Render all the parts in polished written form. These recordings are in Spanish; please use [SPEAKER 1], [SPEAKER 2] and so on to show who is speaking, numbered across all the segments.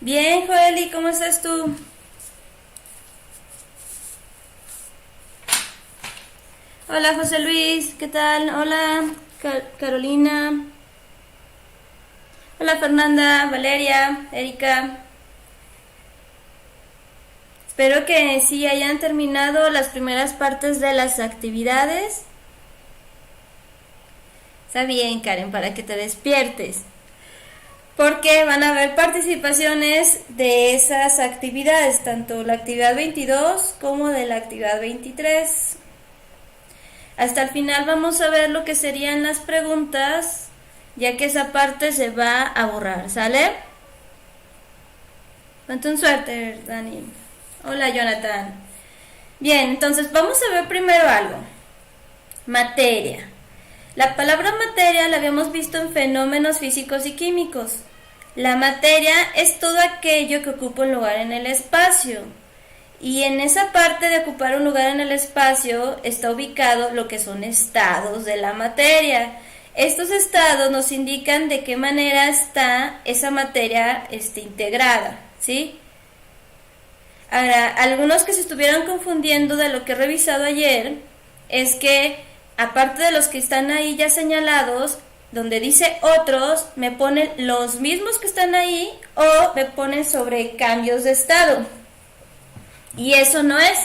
[SPEAKER 1] Bien, Joeli, ¿cómo estás tú? Hola, José Luis, ¿qué tal? Hola, Carolina. Hola, Fernanda, Valeria, Erika. Espero que sí hayan terminado las primeras partes de las actividades. Está bien, Karen, para que te despiertes. Porque van a haber participaciones de esas actividades, tanto la actividad 22 como de la actividad 23. Hasta el final vamos a ver lo que serían las preguntas, ya que esa parte se va a borrar, ¿sale? Ponte un suéter, Dani. Hola, Jonathan. Bien, entonces vamos a ver primero algo. Materia. La palabra materia la habíamos visto en fenómenos físicos y químicos. La materia es todo aquello que ocupa un lugar en el espacio. Y en esa parte de ocupar un lugar en el espacio está ubicado lo que son estados de la materia. Estos estados nos indican de qué manera está esa materia integrada, ¿sí? Ahora, algunos que se estuvieron confundiendo de lo que he revisado ayer es que, aparte de los que están ahí ya señalados, donde dice otros, me ponen los mismos que están ahí o me ponen sobre cambios de estado. Y eso no es,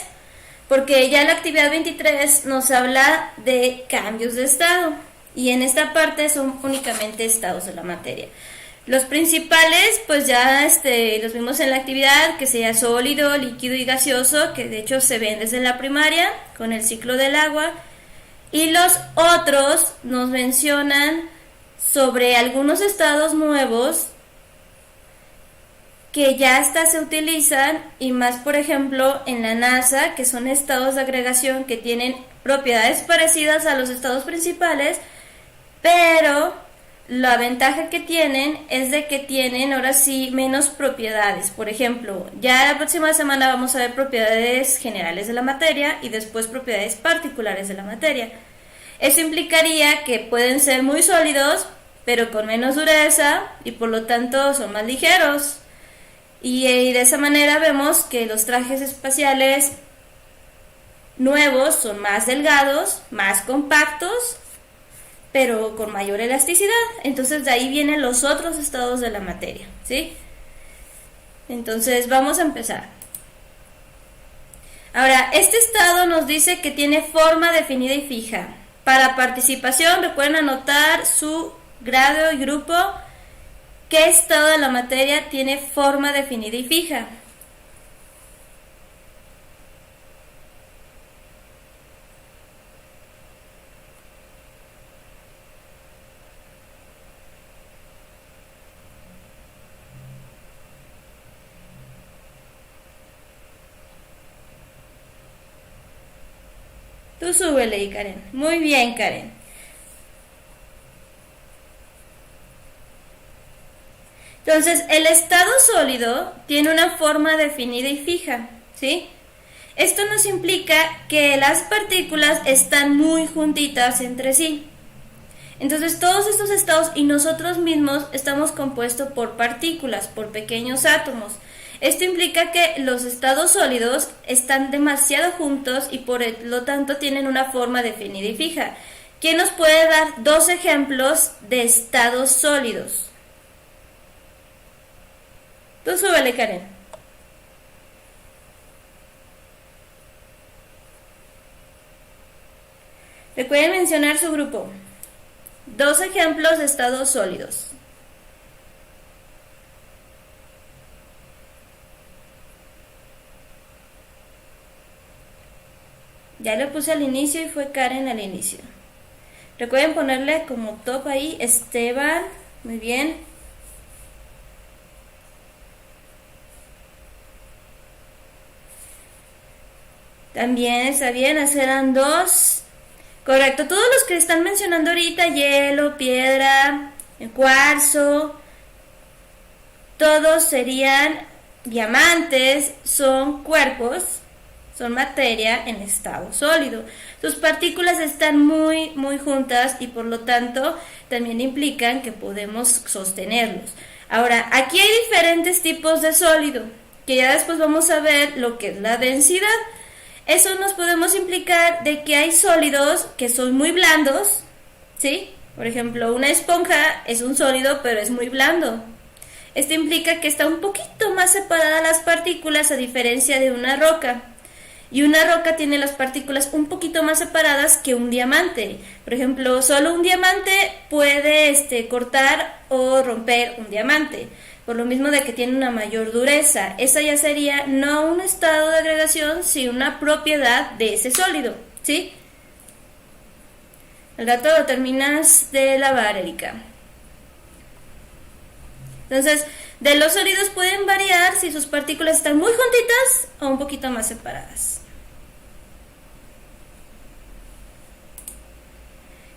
[SPEAKER 1] porque ya la actividad 23 nos habla de cambios de estado y en esta parte son únicamente estados de la materia. Los principales, pues ya los vimos en la actividad, que sea sólido, líquido y gaseoso, que de hecho se ven desde la primaria con el ciclo del agua. Y los otros nos mencionan sobre algunos estados nuevos que ya hasta se utilizan, y más por ejemplo en la NASA, que son estados de agregación que tienen propiedades parecidas a los estados principales, pero la ventaja que tienen es de que tienen ahora sí menos propiedades. Por ejemplo, ya la próxima semana vamos a ver propiedades generales de la materia y después propiedades particulares de la materia. Eso implicaría que pueden ser muy sólidos, pero con menos dureza y por lo tanto son más ligeros. Y de esa manera vemos que los trajes espaciales nuevos son más delgados, más compactos, pero con mayor elasticidad. Entonces de ahí vienen los otros estados de la materia, ¿sí? Entonces vamos a empezar. Ahora, este estado nos dice que tiene forma definida y fija. Para participación recuerden anotar su grado y grupo. ¿Qué estado de la materia tiene forma definida y fija? Tú súbele, Karen. Muy bien, Karen. Entonces, el estado sólido tiene una forma definida y fija, ¿sí? Esto nos implica que las partículas están muy juntitas entre sí. Entonces, todos estos estados y nosotros mismos estamos compuestos por partículas, por pequeños átomos. Esto implica que los estados sólidos están demasiado juntos y por lo tanto tienen una forma definida y fija. ¿Quién nos puede dar dos ejemplos de estados sólidos? Tú súbele, Karen. Recuerden mencionar su grupo. Dos ejemplos de estados sólidos. Ya le puse al inicio y fue Karen al inicio. Recuerden ponerle como top ahí Esteban. Muy bien. También está bien, eran dos. Correcto, todos los que están mencionando ahorita, hielo, piedra, cuarzo, todos serían diamantes, son cuerpos, son materia en estado sólido. Sus partículas están muy juntas y por lo tanto también implican que podemos sostenerlos. Ahora, aquí hay diferentes tipos de sólido, que ya después vamos a ver lo que es la densidad. Eso nos podemos implicar de que hay sólidos que son muy blandos, ¿sí? Por ejemplo, una esponja es un sólido, pero es muy blando. Esto implica que está un poquito más separada las partículas a diferencia de una roca. Y una roca tiene las partículas un poquito más separadas que un diamante. Por ejemplo, solo un diamante puede cortar o romper un diamante. Por lo mismo de que tiene una mayor dureza. Esa ya sería no un estado de agregación, sino una propiedad de ese sólido, ¿sí? El dato lo terminas de lavar, Erika. Entonces, de los sólidos pueden variar si sus partículas están muy juntitas o un poquito más separadas.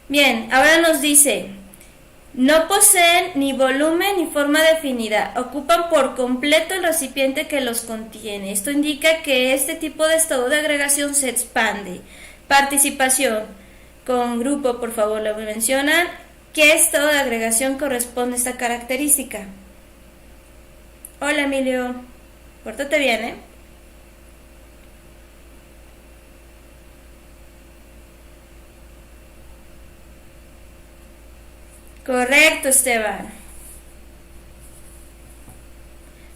[SPEAKER 1] Bien, ahora nos dice, no poseen ni volumen ni forma definida, ocupan por completo el recipiente que los contiene. Esto indica que este tipo de estado de agregación se expande. Participación. Con grupo, por favor, lo mencionan. ¿Qué estado de agregación corresponde a esta característica? Hola, Emilio. Pórtate bien, ¿eh? Correcto, Esteban.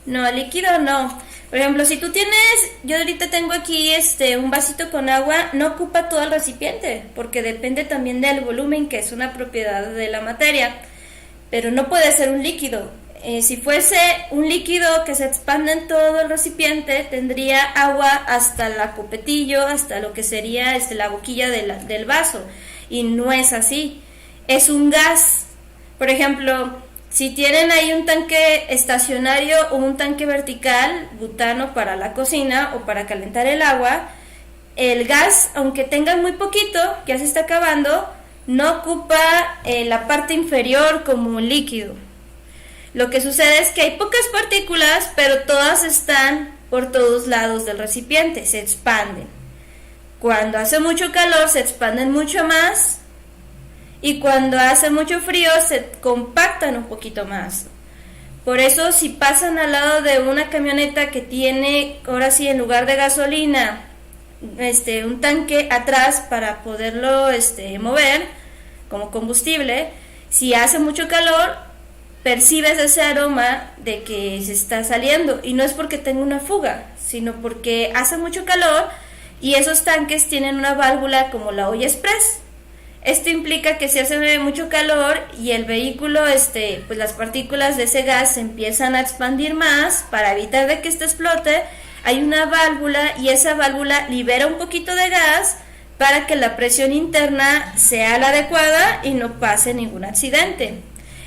[SPEAKER 1] No, líquido no. Por ejemplo, si tú tienes, yo ahorita tengo aquí un vasito con agua, no ocupa todo el recipiente, porque depende también del volumen, que es una propiedad de la materia, pero no puede ser un líquido. Si fuese un líquido que se expande en todo el recipiente, tendría agua hasta la copetillo, hasta lo que sería la boquilla del vaso, y no es así. Es un gas. Por ejemplo, si tienen ahí un tanque estacionario o un tanque vertical, butano para la cocina o para calentar el agua, el gas, aunque tenga muy poquito, ya se está acabando, no ocupa la parte inferior como un líquido. Lo que sucede es que hay pocas partículas, pero todas están por todos lados del recipiente, se expanden. Cuando hace mucho calor se expanden mucho más, y cuando hace mucho frío se compactan un poquito más. Por eso, si pasan al lado de una camioneta que tiene, ahora sí, en lugar de gasolina, un tanque atrás para poderlo mover como combustible, si hace mucho calor, percibes ese aroma de que se está saliendo, y no es porque tenga una fuga, sino porque hace mucho calor y esos tanques tienen una válvula como la olla express. Esto implica que si hace mucho calor y el vehículo, pues las partículas de ese gas se empiezan a expandir más para evitar de que explote, hay una válvula y esa válvula libera un poquito de gas para que la presión interna sea la adecuada y no pase ningún accidente.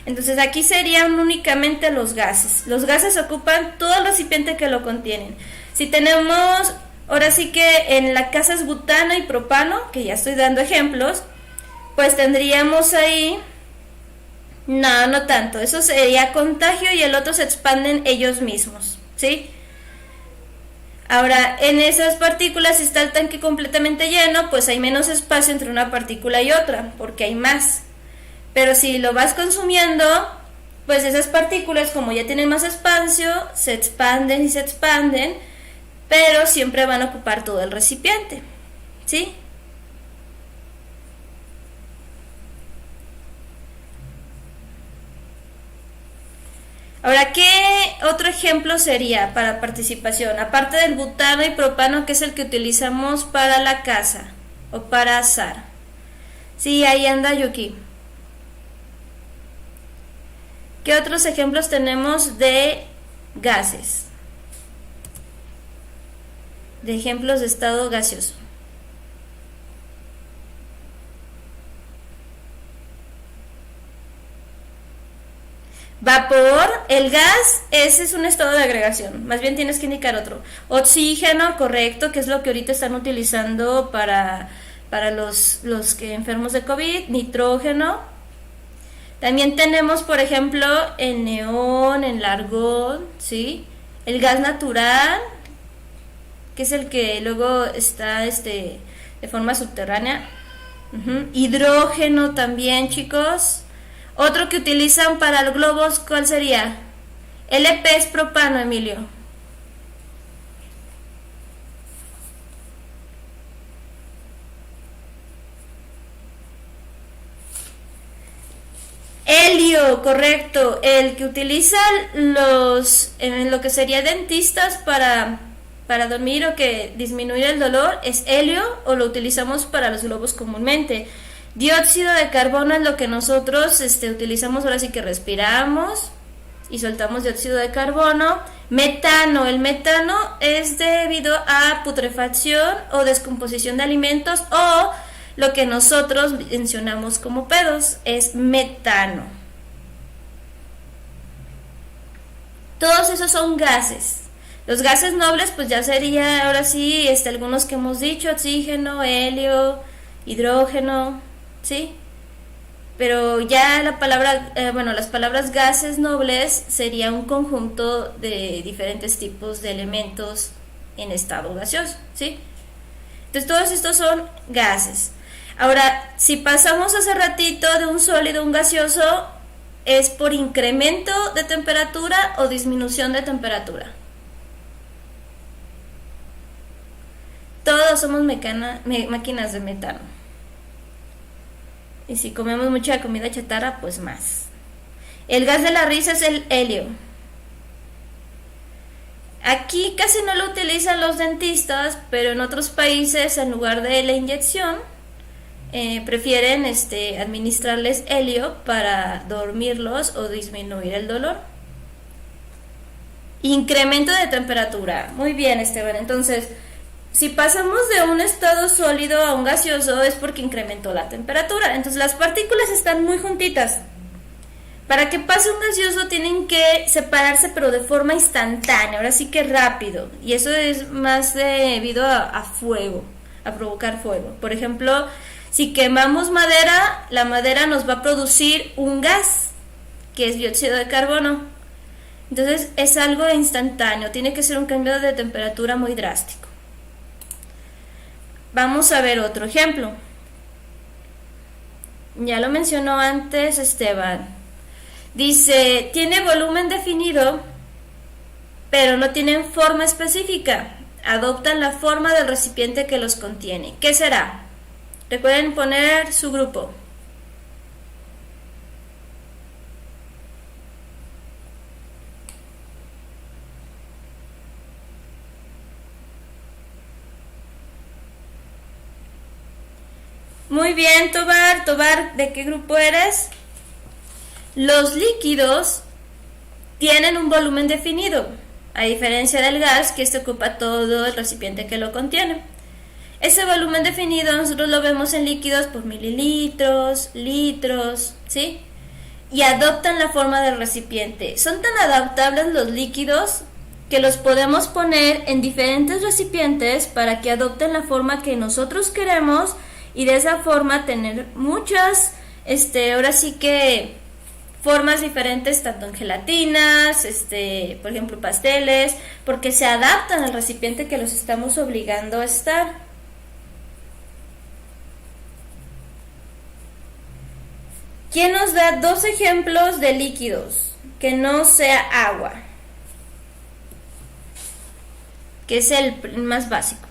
[SPEAKER 1] Entonces aquí serían únicamente los gases. Los gases ocupan todo el recipiente que lo contienen. Si tenemos, ahora sí que en la casa es butano y propano, que ya estoy dando ejemplos, pues tendríamos ahí, no tanto, eso sería contagio y el otro se expanden ellos mismos, ¿sí? Ahora, en esas partículas, si está el tanque completamente lleno, pues hay menos espacio entre una partícula y otra, porque hay más. Pero si lo vas consumiendo, pues esas partículas, como ya tienen más espacio, se expanden y se expanden, pero siempre van a ocupar todo el recipiente, ¿sí? Ahora, ¿qué otro ejemplo sería para participación? Aparte del butano y propano, que es el que utilizamos para la casa o para asar. Sí, ahí anda Yuki. ¿Qué otros ejemplos tenemos de gases? De ejemplos de estado gaseoso. Vapor, el gas, ese es un estado de agregación, más bien tienes que indicar otro. Oxígeno, correcto, que es lo que ahorita están utilizando para los que enfermos de COVID. Nitrógeno. También tenemos, por ejemplo, el neón, el argón, ¿sí? El gas natural, que es el que luego está de forma subterránea. Hidrógeno también, chicos. Otro que utilizan para los globos, ¿cuál sería? LP es propano, Emilio. Helio, correcto. El que utiliza lo que sería dentistas para dormir o que disminuir el dolor es helio, o lo utilizamos para los globos comúnmente. Dióxido de carbono es lo que nosotros utilizamos, ahora sí que respiramos y soltamos dióxido de carbono. Metano, el metano es debido a putrefacción o descomposición de alimentos, o lo que nosotros mencionamos como pedos es metano. Todos esos son gases. Los gases nobles pues ya sería ahora sí algunos que hemos dicho: oxígeno, helio, hidrógeno, ¿sí? Pero ya la palabra, las palabras gases nobles sería un conjunto de diferentes tipos de elementos en estado gaseoso, ¿sí? Entonces todos estos son gases. Ahora, si pasamos hace ratito de un sólido a un gaseoso, ¿es por incremento de temperatura o disminución de temperatura? Todos somos máquinas de metano. Y si comemos mucha comida chatarra, pues más. El gas de la risa es el helio. Aquí casi no lo utilizan los dentistas, pero en otros países, en lugar de la inyección, prefieren administrarles helio para dormirlos o disminuir el dolor. Incremento de temperatura. Muy bien, Esteban. Entonces, si pasamos de un estado sólido a un gaseoso es porque incrementó la temperatura. Entonces las partículas están muy juntitas. Para que pase un gaseoso tienen que separarse, pero de forma instantánea, ahora sí que rápido. Y eso es más debido a fuego, a provocar fuego. Por ejemplo, si quemamos madera, la madera nos va a producir un gas, que es dióxido de carbono. Entonces es algo instantáneo, tiene que ser un cambio de temperatura muy drástico. Vamos a ver otro ejemplo. Ya lo mencionó antes Esteban. Dice, tiene volumen definido, pero no tienen forma específica. Adoptan la forma del recipiente que los contiene. ¿Qué será? Recuerden poner su grupo. Muy bien, Tobar. Tobar, ¿de qué grupo eres? Los líquidos tienen un volumen definido, a diferencia del gas, que ocupa todo el recipiente que lo contiene. Ese volumen definido nosotros lo vemos en líquidos por mililitros, litros, ¿sí? Y adoptan la forma del recipiente. Son tan adaptables los líquidos que los podemos poner en diferentes recipientes para que adopten la forma que nosotros queremos, y de esa forma tener muchas, ahora sí que formas diferentes, tanto en gelatinas, por ejemplo pasteles, porque se adaptan al recipiente que los estamos obligando a estar. ¿Quién nos da 2 ejemplos de líquidos que no sea agua? Que es el más básico.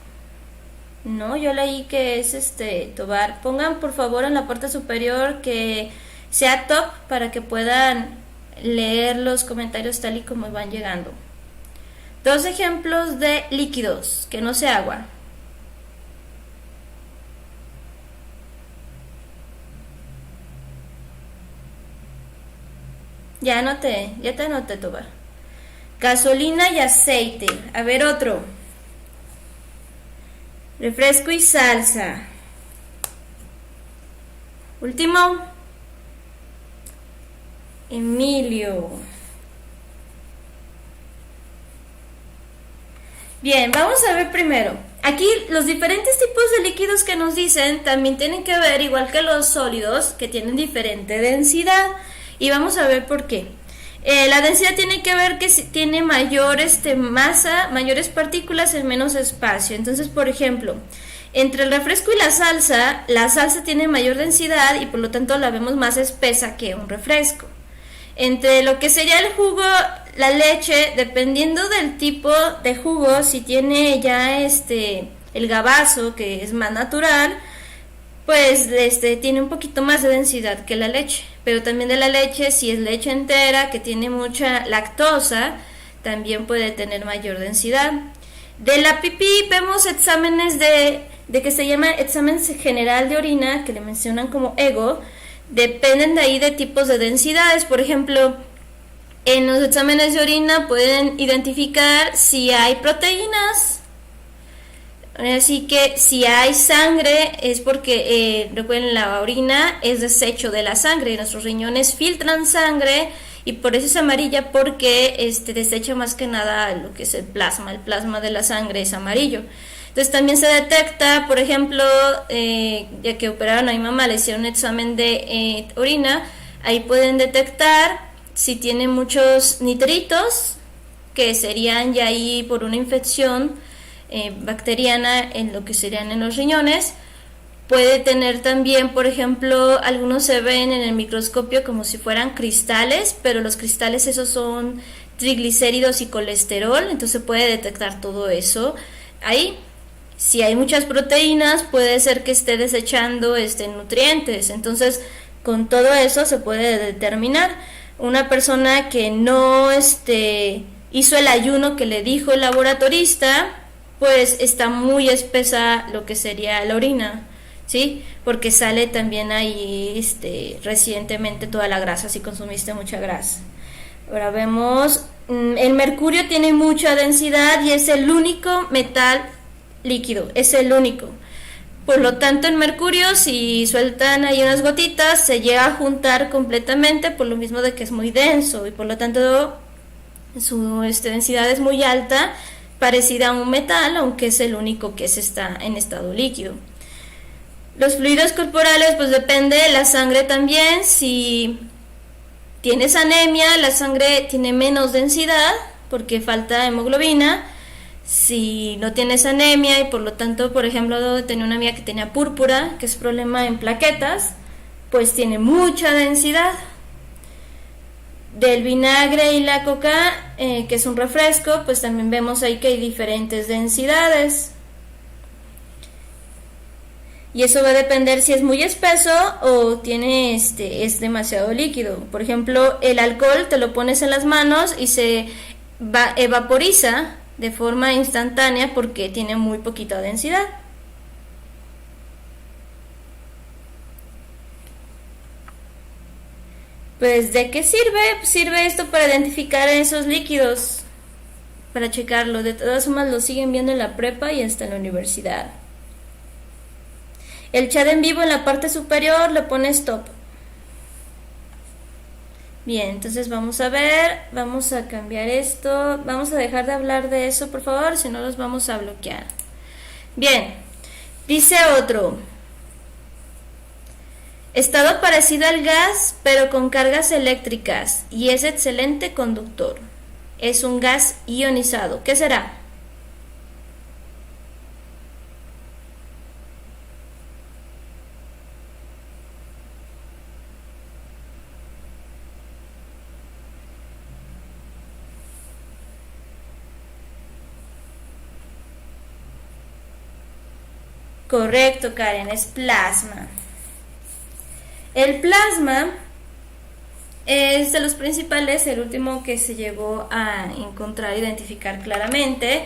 [SPEAKER 1] No, yo leí que es Tobar. Pongan por favor en la parte superior que sea top para que puedan leer los comentarios tal y como van llegando. 2 ejemplos de líquidos que no sea agua. Ya te anoté, Tobar. Gasolina y aceite. A ver otro. Refresco y salsa. Último. Emilio. Bien, vamos a ver primero. Aquí los diferentes tipos de líquidos que nos dicen también tienen que ver, igual que los sólidos, que tienen diferente densidad. Y vamos a ver por qué. La densidad tiene que ver que tiene mayor masa, mayores partículas en menos espacio. Entonces, por ejemplo, entre el refresco y la salsa tiene mayor densidad y por lo tanto la vemos más espesa que un refresco. Entre lo que sería el jugo la leche, dependiendo del tipo de jugo, si tiene ya el gabazo, que es más natural, pues tiene un poquito más de densidad que la leche. Pero también de la leche, si es leche entera, que tiene mucha lactosa, también puede tener mayor densidad. De la pipí vemos exámenes de que se llama examen general de orina, que le mencionan como EGO. Dependen de ahí de tipos de densidades. Por ejemplo, en los exámenes de orina pueden identificar si hay proteínas. Así que si hay sangre es porque, recuerden, la orina es desecho de la sangre. Nuestros riñones filtran sangre y por eso es amarilla, porque desecha más que nada lo que es el plasma. El plasma de la sangre es amarillo. Entonces también se detecta, por ejemplo, ya que operaron a mi mamá, le hicieron un examen de orina, ahí pueden detectar si tiene muchos nitritos, que serían ya ahí por una infección bacteriana en lo que serían en los riñones. Puede tener también, por ejemplo, algunos se ven en el microscopio como si fueran cristales, pero los cristales esos son triglicéridos y colesterol, entonces se puede detectar todo eso ahí. Si hay muchas proteínas, puede ser que esté desechando nutrientes, entonces con todo eso se puede determinar. Una persona que no hizo el ayuno que le dijo el laboratorista, pues está muy espesa lo que sería la orina, ¿sí? Porque sale también ahí recientemente toda la grasa, si consumiste mucha grasa. Ahora vemos, el mercurio tiene mucha densidad y es el único metal líquido, es el único. Por lo tanto, el mercurio, si sueltan ahí unas gotitas, se llega a juntar completamente, por lo mismo de que es muy denso y por lo tanto su densidad es muy alta, parecida a un metal, aunque es el único que está en estado líquido. Los fluidos corporales, pues depende de la sangre también. Si tienes anemia, la sangre tiene menos densidad porque falta hemoglobina. Si no tienes anemia y por lo tanto, por ejemplo, tenía una amiga que tenía púrpura, que es problema en plaquetas, pues tiene mucha densidad. Del vinagre y la coca, que es un refresco, pues también vemos ahí que hay diferentes densidades. Y eso va a depender si es muy espeso o tiene es demasiado líquido. Por ejemplo, el alcohol te lo pones en las manos y se evaporiza de forma instantánea porque tiene muy poquita densidad. Pues, ¿de qué sirve? Sirve esto para identificar esos líquidos, para checarlo. De todas formas lo siguen viendo en la prepa y hasta en la universidad. El chat en vivo en la parte superior le pone stop. Bien, entonces vamos a ver, vamos a cambiar esto, vamos a dejar de hablar de eso, por favor, si no los vamos a bloquear. Bien, dice otro. Estado parecido al gas, pero con cargas eléctricas y es excelente conductor. Es un gas ionizado. ¿Qué será? Correcto, Karen, es plasma. El plasma es de los principales, el último que se llegó a encontrar, identificar claramente.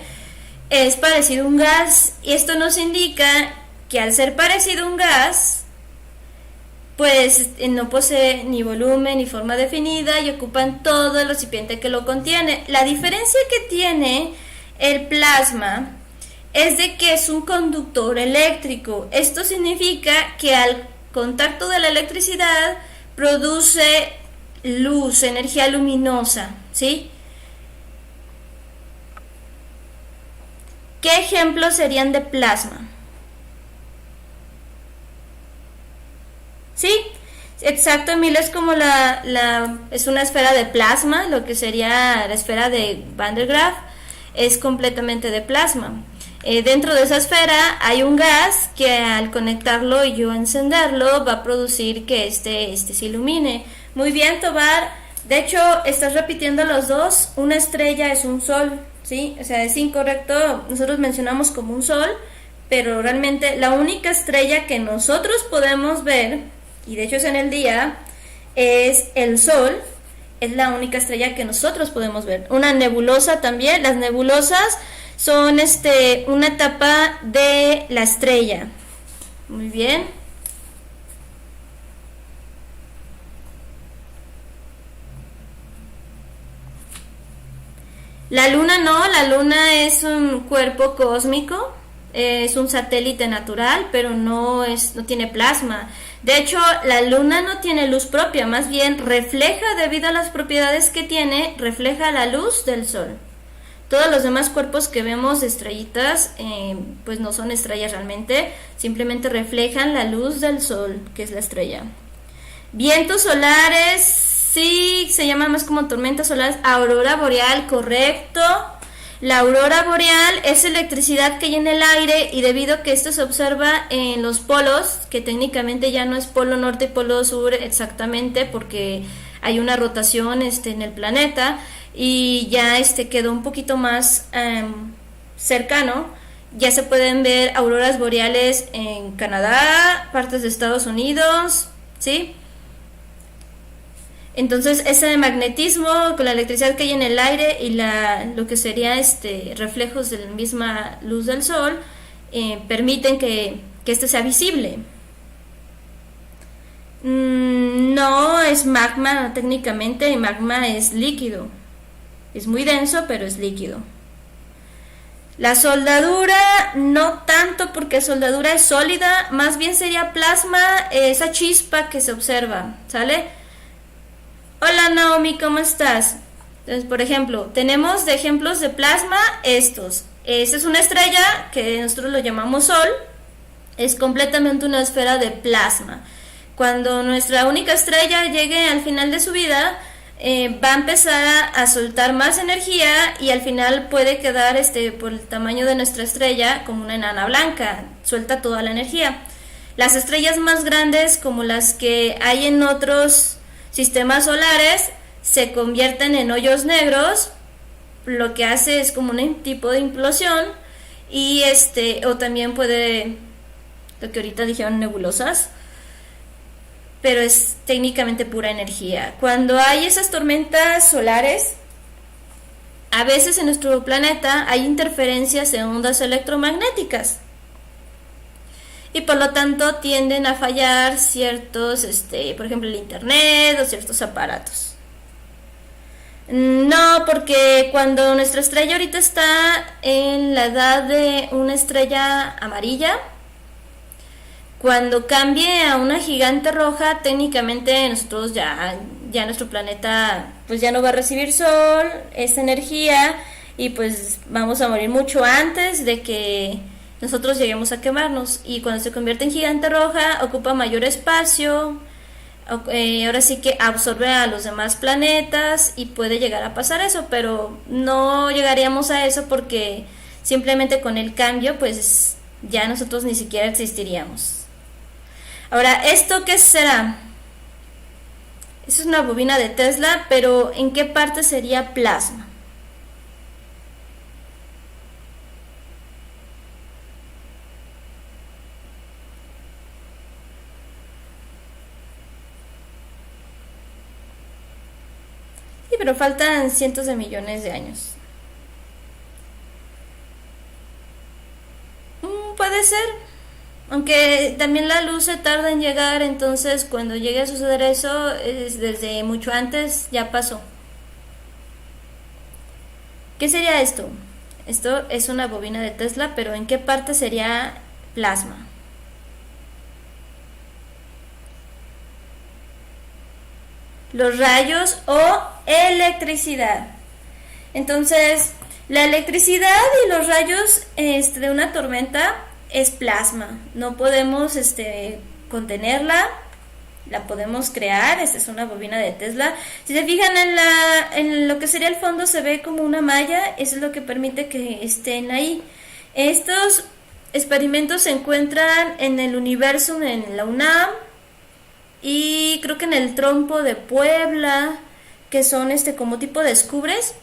[SPEAKER 1] Es parecido a un gas y esto nos indica que al ser parecido a un gas, pues no posee ni volumen ni forma definida y ocupan todo el recipiente que lo contiene. La diferencia que tiene el plasma es de que es un conductor eléctrico. Esto significa que al contacto de la electricidad produce luz, energía luminosa, ¿sí? ¿Qué ejemplos serían de plasma? ¿Sí? Exacto, Emilio, es como es una esfera de plasma, lo que sería la esfera de Van der Graaf, es completamente de plasma. Dentro de esa esfera hay un gas que al conectarlo y yo encenderlo va a producir que este se ilumine. Muy bien, Tobar, De hecho, estás repitiendo los dos. Una estrella es un sol, ¿sí? O sea, es incorrecto. Nosotros mencionamos como un sol, pero realmente la única estrella que nosotros podemos ver, y de hecho es en el día, es el sol. Es la única estrella que nosotros podemos ver. Una nebulosa también. Las nebulosas son una etapa de la estrella. Muy bien. La luna no, la luna es un cuerpo cósmico, es un satélite natural, pero no tiene plasma. De hecho, la luna no tiene luz propia, más bien refleja, debido a las propiedades que tiene, refleja la luz del sol. Todos los demás cuerpos que vemos de estrellitas, pues no son estrellas realmente, simplemente reflejan la luz del sol, que es la estrella. Vientos solares, sí, se llama más como tormentas solares. Aurora boreal, correcto. La aurora boreal es electricidad que hay en el aire, y debido a que esto se observa en los polos, que técnicamente ya no es polo norte y polo sur exactamente, porque hay una rotación en el planeta, y ya quedó un poquito más cercano. Ya se pueden ver auroras boreales en Canadá, partes de Estados Unidos, ¿sí? Entonces ese magnetismo con la electricidad que hay en el aire y lo que sería reflejos de la misma luz del sol, permiten que esto sea visible. No es magma técnicamente, magma es líquido. Es muy denso, pero es líquido. La soldadura no tanto, porque soldadura es sólida, más bien sería plasma, esa chispa que se observa, ¿sale? Hola Naomi, ¿cómo estás? Entonces, por ejemplo, tenemos de ejemplos de plasma estos. Esta es una estrella que nosotros lo llamamos Sol. Es completamente una esfera de plasma. Cuando nuestra única estrella llegue al final de su vida, va a empezar a soltar más energía, y al final puede quedar por el tamaño de nuestra estrella como una enana blanca. Suelta toda la energía. Las estrellas más grandes, como las que hay en otros sistemas solares, se convierten en hoyos negros. Lo que hace es como un tipo de implosión, y o también puede, lo que ahorita dijeron, nebulosas, pero es técnicamente pura energía. Cuando hay esas tormentas solares, a veces en nuestro planeta hay interferencias de ondas electromagnéticas, y por lo tanto tienden a fallar ciertos, por ejemplo el internet o ciertos aparatos. No, porque cuando nuestra estrella ahorita está en la edad de una estrella amarilla, cuando cambie a una gigante roja, técnicamente nosotros ya nuestro planeta pues ya no va a recibir sol, esa energía, y pues vamos a morir mucho antes de que nosotros lleguemos a quemarnos. Y cuando se convierte en gigante roja, ocupa mayor espacio, ahora sí que absorbe a los demás planetas, y puede llegar a pasar eso, pero no llegaríamos a eso porque simplemente con el cambio pues ya nosotros ni siquiera existiríamos. Ahora, ¿esto qué será? Eso es una bobina de Tesla, pero ¿en qué parte sería plasma? Sí, pero faltan cientos de millones de años. Puede ser, aunque también la luz se tarda en llegar, entonces cuando llegue a suceder eso, es desde mucho antes ya pasó. ¿Qué sería esto? Esto es una bobina de Tesla, pero ¿en qué parte sería plasma? Los rayos o electricidad. Entonces, la electricidad y los rayos de una tormenta es plasma. No podemos contenerla, la podemos crear. Esta es una bobina de Tesla. Si se fijan en lo que sería el fondo, se ve como una malla. Eso es lo que permite que estén ahí. Estos experimentos se encuentran en el universo, en la UNAM, y creo que en el Trompo de Puebla, que son como tipo descubres,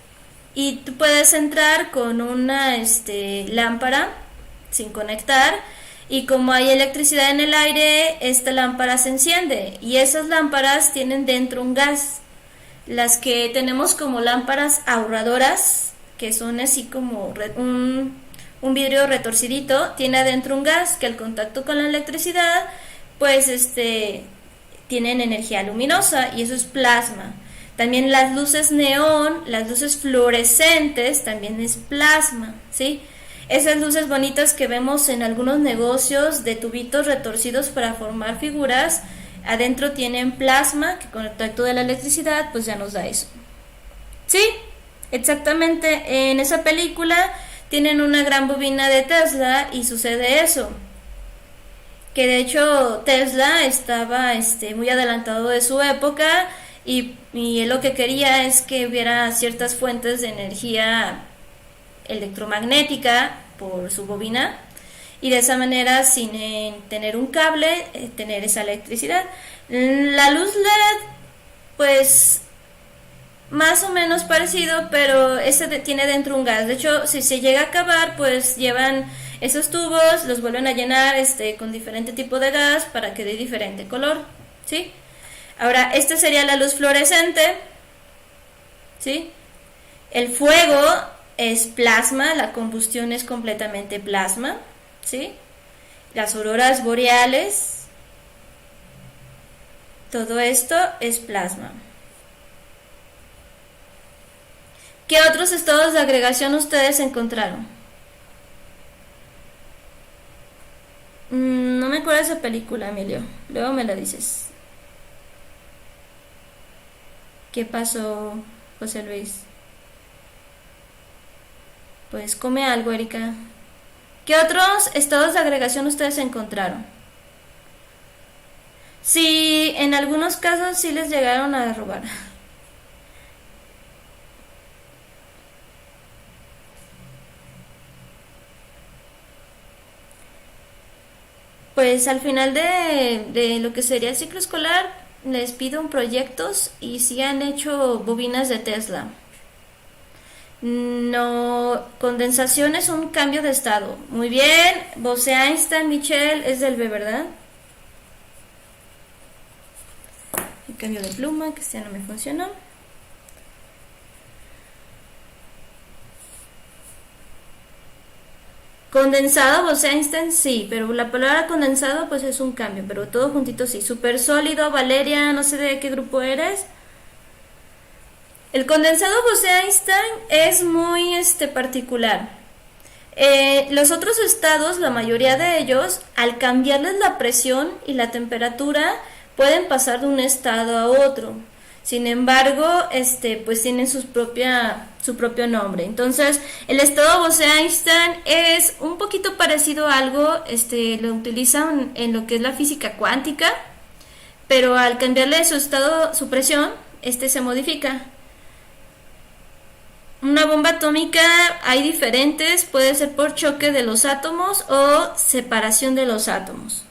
[SPEAKER 1] y tú puedes entrar con una lámpara sin conectar, y como hay electricidad en el aire, esta lámpara se enciende, y esas lámparas tienen dentro un gas. Las que tenemos como lámparas ahorradoras, que son así como un vidrio retorcidito, tiene adentro un gas que al contacto con la electricidad, pues tienen energía luminosa, y eso es plasma. También las luces neón, las luces fluorescentes, también es plasma, ¿sí? Esas luces bonitas que vemos en algunos negocios de tubitos retorcidos para formar figuras, adentro tienen plasma, que con el contacto de la electricidad pues ya nos da eso. Sí, exactamente, en esa película tienen una gran bobina de Tesla y sucede eso. Que de hecho Tesla estaba muy adelantado de su época, y él lo que quería es que hubiera ciertas fuentes de energía electromagnética por su bobina, y de esa manera, sin tener un cable, tener esa electricidad. La luz LED, pues más o menos parecido, pero tiene dentro un gas. De hecho, si se llega a acabar, pues llevan esos tubos, los vuelven a llenar con diferente tipo de gas para que dé diferente color, ¿sí? Ahora, esta sería la luz fluorescente, ¿sí? El fuego es plasma, la combustión es completamente plasma, ¿sí? Las auroras boreales, todo esto es plasma. ¿Qué otros estados de agregación ustedes encontraron? No me acuerdo de esa película, Emilio. Luego me la dices. ¿Qué pasó, José Luis? Pues come algo, Erika. ¿Qué otros estados de agregación ustedes encontraron? Sí, en algunos casos sí les llegaron a robar. Pues al final de lo que sería el ciclo escolar, les pido proyectos, y sí han hecho bobinas de Tesla. No, condensación es un cambio de estado. Muy bien, Bose-Einstein, Michelle, es del B, ¿verdad? El cambio de pluma, que ya no me funcionó. Condensado, Bose-Einstein, sí, pero la palabra condensado pues es un cambio, pero todo juntito sí. Super sólido, Valeria, no sé de qué grupo eres. El condensado Bose-Einstein es muy particular. Los otros estados, la mayoría de ellos, al cambiarles la presión y la temperatura, pueden pasar de un estado a otro. Sin embargo, pues tienen su propio nombre. Entonces, el estado Bose-Einstein es un poquito parecido a algo, lo utilizan en lo que es la física cuántica, pero al cambiarle su estado, su presión, se modifica. Una bomba atómica hay diferentes, puede ser por choque de los átomos o separación de los átomos.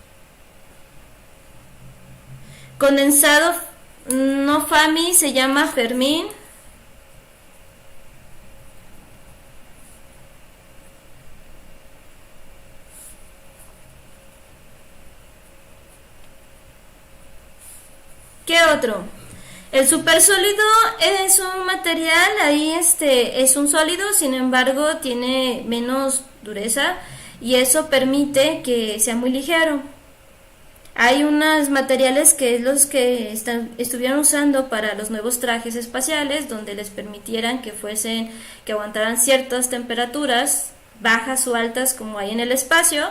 [SPEAKER 1] Condensado no Fermi se llama Fermín. ¿Qué otro? El supersólido es un material, ahí es un sólido, sin embargo tiene menos dureza, y eso permite que sea muy ligero. Hay unos materiales que es los que estuvieron usando para los nuevos trajes espaciales, donde les permitieran que aguantaran ciertas temperaturas, bajas o altas como hay en el espacio,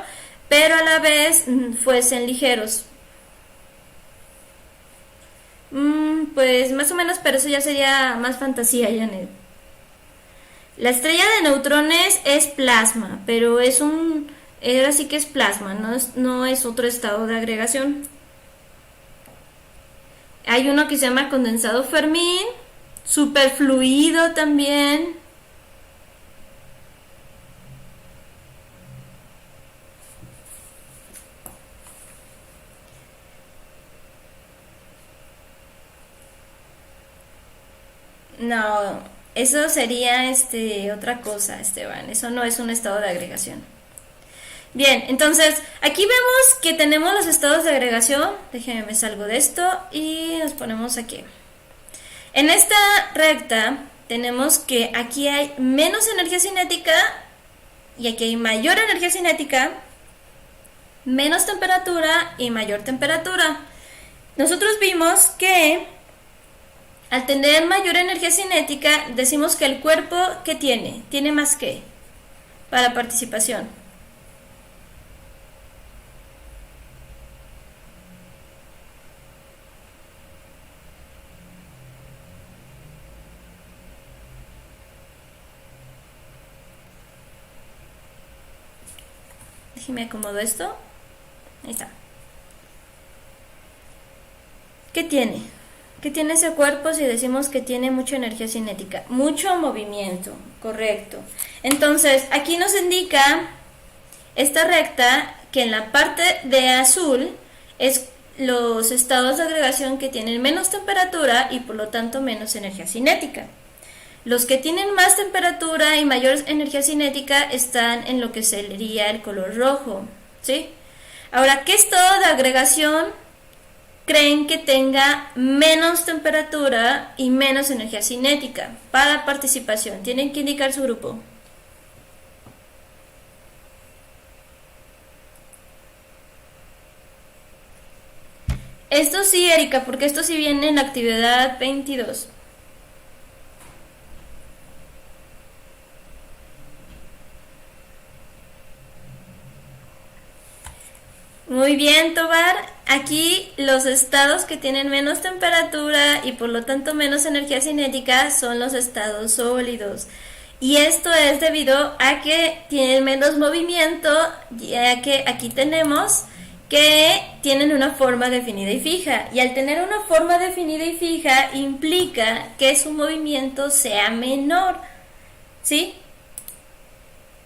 [SPEAKER 1] pero a la vez fuesen ligeros. Pues más o menos, pero eso ya sería más fantasía, Janet. La estrella de neutrones es plasma, pero ahora sí que es plasma, no es otro estado de agregación. Hay uno que se llama condensado Fermín, superfluido también. No, eso sería otra cosa, Esteban. Eso no es un estado de agregación. Bien, entonces aquí vemos que tenemos los estados de agregación. Déjenme me salgo de esto y nos ponemos aquí. En esta recta tenemos que aquí hay menos energía cinética y aquí hay mayor energía cinética, menos temperatura y mayor temperatura. Nosotros vimos que al tener mayor energía cinética decimos que el cuerpo ¿qué tiene? Tiene más que para participación. Déjeme acomodo esto. Ahí está. ¿Qué tiene? ¿Qué tiene ese cuerpo si decimos que tiene mucha energía cinética? Mucho movimiento, correcto. Entonces, aquí nos indica esta recta que en la parte de azul es los estados de agregación que tienen menos temperatura y por lo tanto menos energía cinética. Los que tienen más temperatura y mayor energía cinética están en lo que sería el color rojo, ¿sí? Ahora, ¿qué estado de agregación creen que tenga menos temperatura y menos energía cinética para participación? Tienen que indicar su grupo. Esto sí, Erika, porque esto sí viene en la actividad 22. Muy bien, Tobar. Aquí los estados que tienen menos temperatura y por lo tanto menos energía cinética son los estados sólidos. Y esto es debido a que tienen menos movimiento, ya que aquí tenemos que tienen una forma definida y fija. Y al tener una forma definida y fija implica que su movimiento sea menor, ¿sí?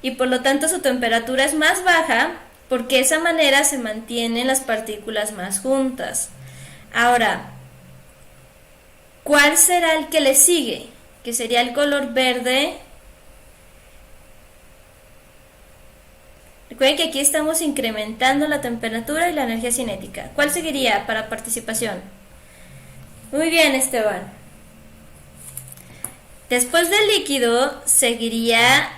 [SPEAKER 1] Y por lo tanto su temperatura es más baja, porque de esa manera se mantienen las partículas más juntas. Ahora, ¿cuál será el que le sigue? Que sería el color verde. Recuerden que aquí estamos incrementando la temperatura y la energía cinética. ¿Cuál seguiría para participación? Muy bien, Esteban. Después del líquido seguiría,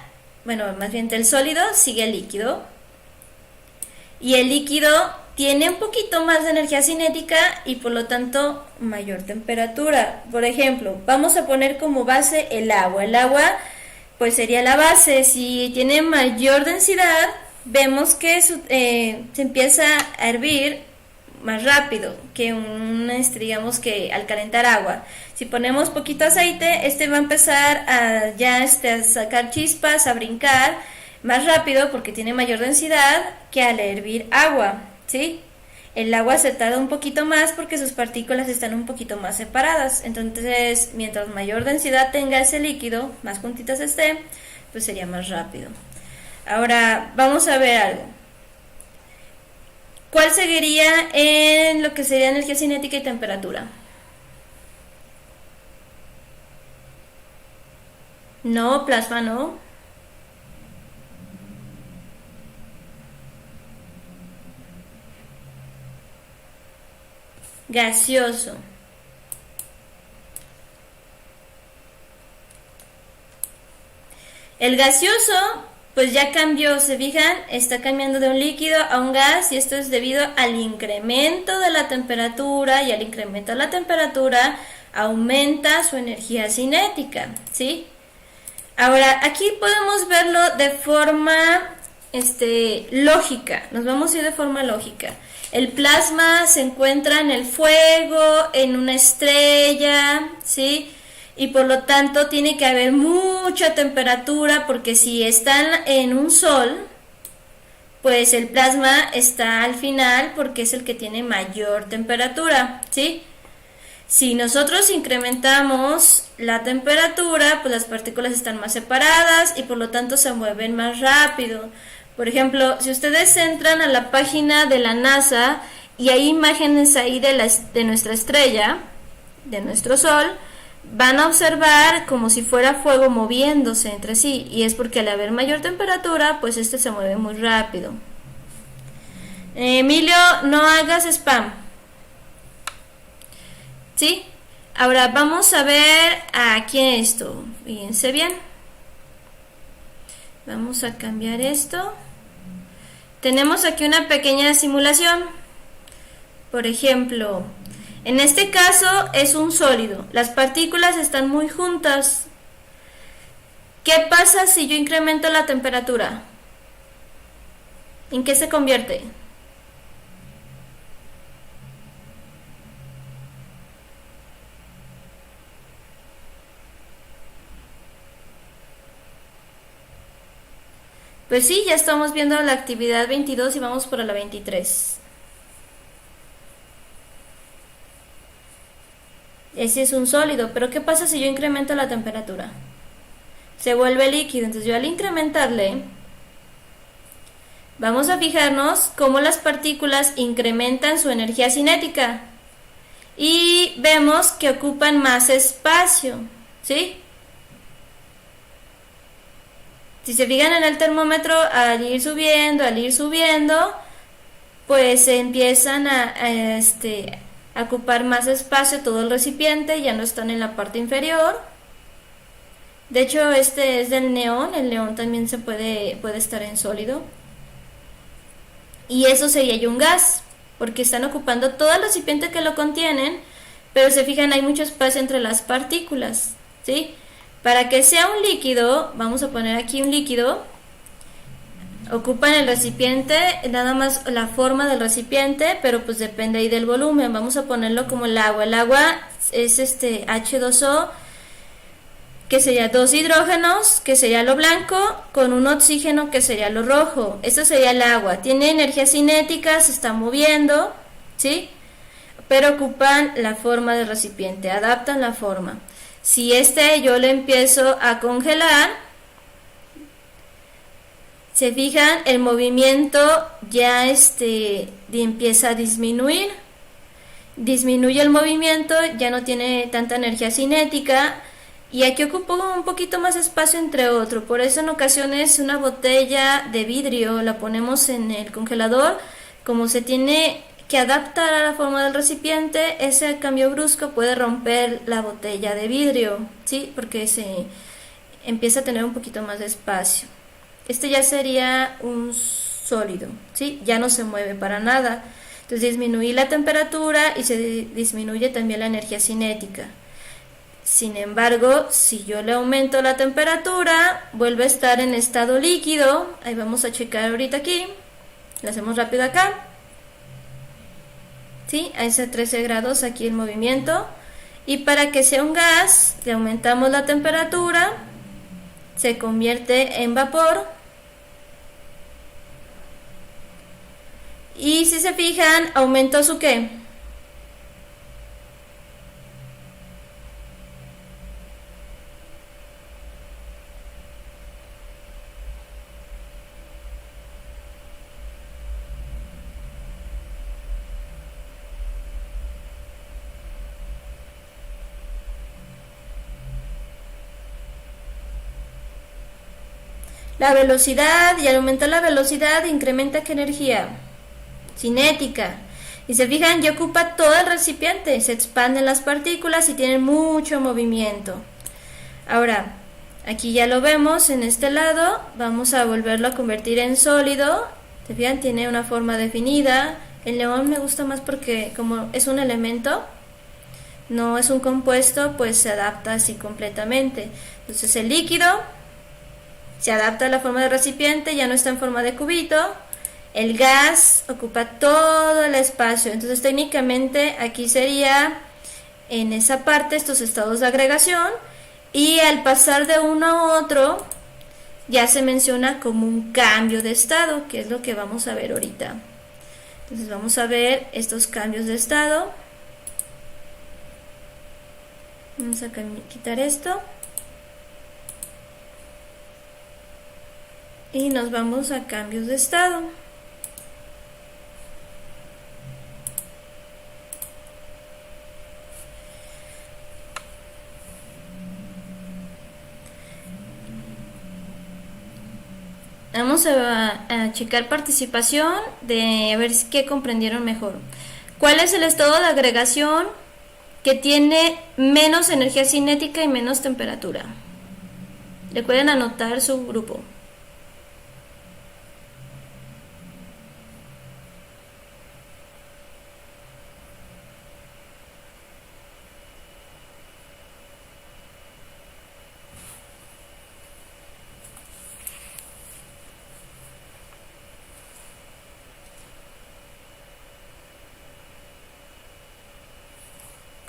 [SPEAKER 1] bueno, más bien del sólido sigue el líquido. Y el líquido tiene un poquito más de energía cinética y por lo tanto mayor temperatura. Por ejemplo, vamos a poner como base el agua. El agua pues sería la base. Si tiene mayor densidad, vemos que se empieza a hervir más rápido que digamos que al calentar agua. Si ponemos poquito aceite, va a empezar a ya a sacar chispas, a brincar más rápido porque tiene mayor densidad que al hervir agua, ¿sí? El agua se tarda un poquito más porque sus partículas están un poquito más separadas. Entonces, mientras mayor densidad tenga ese líquido, más juntitas esté, pues sería más rápido. Ahora, vamos a ver algo. ¿Cuál seguiría en lo que sería energía cinética y temperatura? No, plasma no. Gaseoso. El gaseoso pues ya cambió, se fijan, está cambiando de un líquido a un gas y esto es debido al incremento de la temperatura y al incremento de la temperatura aumenta su energía cinética, ¿sí? Ahora, aquí podemos verlo de forma lógica, nos vamos a ir de forma lógica. El plasma se encuentra en el fuego, en una estrella, ¿sí? Y por lo tanto tiene que haber mucha temperatura porque si están en un sol, pues el plasma está al final porque es el que tiene mayor temperatura, ¿sí? Si nosotros incrementamos la temperatura, pues las partículas están más separadas y por lo tanto se mueven más rápido. Por ejemplo, si ustedes entran a la página de la NASA y hay imágenes ahí de nuestra estrella, de nuestro Sol, van a observar como si fuera fuego moviéndose entre sí, y es porque al haber mayor temperatura, pues este se mueve muy rápido. Emilio, no hagas spam. ¿Sí? Ahora vamos a ver aquí esto. Fíjense bien. Vamos a cambiar esto. Tenemos aquí una pequeña simulación. Por ejemplo, en este caso es un sólido. Las partículas están muy juntas. ¿Qué pasa si yo incremento la temperatura? ¿En qué se convierte? Pues sí, ya estamos viendo la actividad 22 y vamos por la 23. Ese es un sólido, pero ¿qué pasa si yo incremento la temperatura? Se vuelve líquido, entonces yo al incrementarle, vamos a fijarnos cómo las partículas incrementan su energía cinética y vemos que ocupan más espacio, ¿sí? Si se fijan en el termómetro, al ir subiendo, pues se empiezan a ocupar más espacio todo el recipiente, ya no están en la parte inferior. De hecho, este es del neón, el neón también se puede estar en sólido. Y eso sería ya un gas, porque están ocupando todo el recipiente que lo contienen, pero se fijan, hay mucho espacio entre las partículas, ¿sí? Para que sea un líquido, vamos a poner aquí un líquido, ocupan el recipiente, nada más la forma del recipiente, pero pues depende ahí del volumen. Vamos a ponerlo como el agua. El agua es H2O, que sería dos hidrógenos, que sería lo blanco, con un oxígeno, que sería lo rojo. Esto sería el agua. Tiene energía cinética, se está moviendo, ¿sí? Pero ocupan la forma del recipiente, adaptan la forma. Si yo lo empiezo a congelar, se fijan, el movimiento ya empieza a disminuir. Disminuye el movimiento, ya no tiene tanta energía cinética y aquí ocupa un poquito más espacio entre otro. Por eso en ocasiones una botella de vidrio la ponemos en el congelador, como se tiene que adaptar a la forma del recipiente, ese cambio brusco puede romper la botella de vidrio, ¿sí? Porque se empieza a tener un poquito más de espacio. Este ya sería un sólido, ¿sí? Ya no se mueve para nada. Entonces disminuye la temperatura y se disminuye también la energía cinética. Sin embargo, si yo le aumento la temperatura, vuelve a estar en estado líquido. Ahí vamos a checar ahorita aquí. Lo hacemos rápido acá. ¿Sí? A ese 13 grados aquí el movimiento. Y para que sea un gas, le aumentamos la temperatura, se convierte en vapor. Y si se fijan, aumentó su ¿qué? La velocidad, y al aumentar la velocidad incrementa ¿qué energía? Cinética. Y se fijan, ya ocupa todo el recipiente, se expanden las partículas y tienen mucho movimiento. Ahora, aquí ya lo vemos en este lado, vamos a volverlo a convertir en sólido. Se fijan, tiene una forma definida. El neón me gusta más porque como es un elemento, no es un compuesto, pues se adapta así completamente. Entonces el líquido se adapta a la forma del recipiente, ya no está en forma de cubito. El gas ocupa todo el espacio, entonces técnicamente aquí sería en esa parte estos estados de agregación, y al pasar de uno a otro ya se menciona como un cambio de estado, que es lo que vamos a ver ahorita. Entonces vamos a ver estos cambios de estado. Vamos a quitar esto y nos vamos a cambios de estado. Vamos a checar participación de a ver qué comprendieron mejor. ¿Cuál es el estado de agregación que tiene menos energía cinética y menos temperatura? Recuerden anotar su grupo.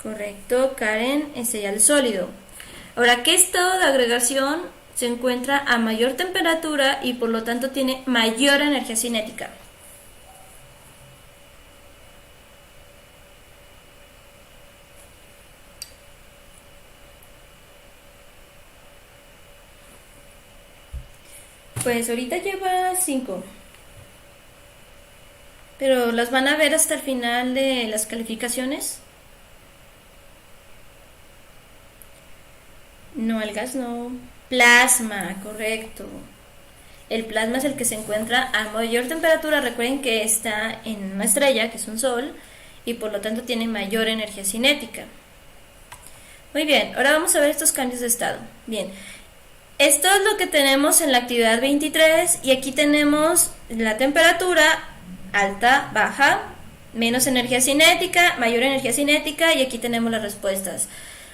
[SPEAKER 1] Correcto, Karen, ese ya el sólido. Ahora, ¿qué estado de agregación se encuentra a mayor temperatura y por lo tanto tiene mayor energía cinética? Pues ahorita lleva 5. Pero las van a ver hasta el final de las calificaciones. No, el gas no. Plasma, correcto. El plasma es el que se encuentra a mayor temperatura. Recuerden que está en una estrella, que es un sol, y por lo tanto tiene mayor energía cinética. Muy bien, ahora vamos a ver estos cambios de estado. Bien, esto es lo que tenemos en la actividad 23 y aquí tenemos la temperatura alta, baja, menos energía cinética, mayor energía cinética y aquí tenemos las respuestas.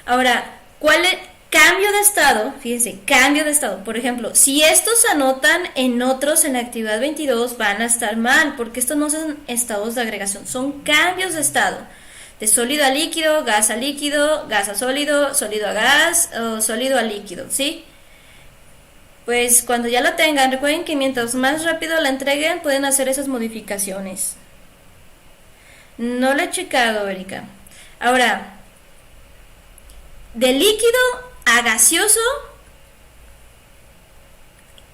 [SPEAKER 1] Ahora, ¿cuál es? Cambio de estado, fíjense, cambio de estado. Por ejemplo, si estos se anotan en otros en la actividad 22 van a estar mal, porque estos no son estados de agregación, son cambios de estado. De sólido a líquido, gas a sólido, sólido a gas o sólido a líquido, ¿sí? Pues cuando ya lo tengan, recuerden que mientras más rápido la entreguen pueden hacer esas modificaciones. No lo he checado, Erika. Ahora, de líquido a gaseoso,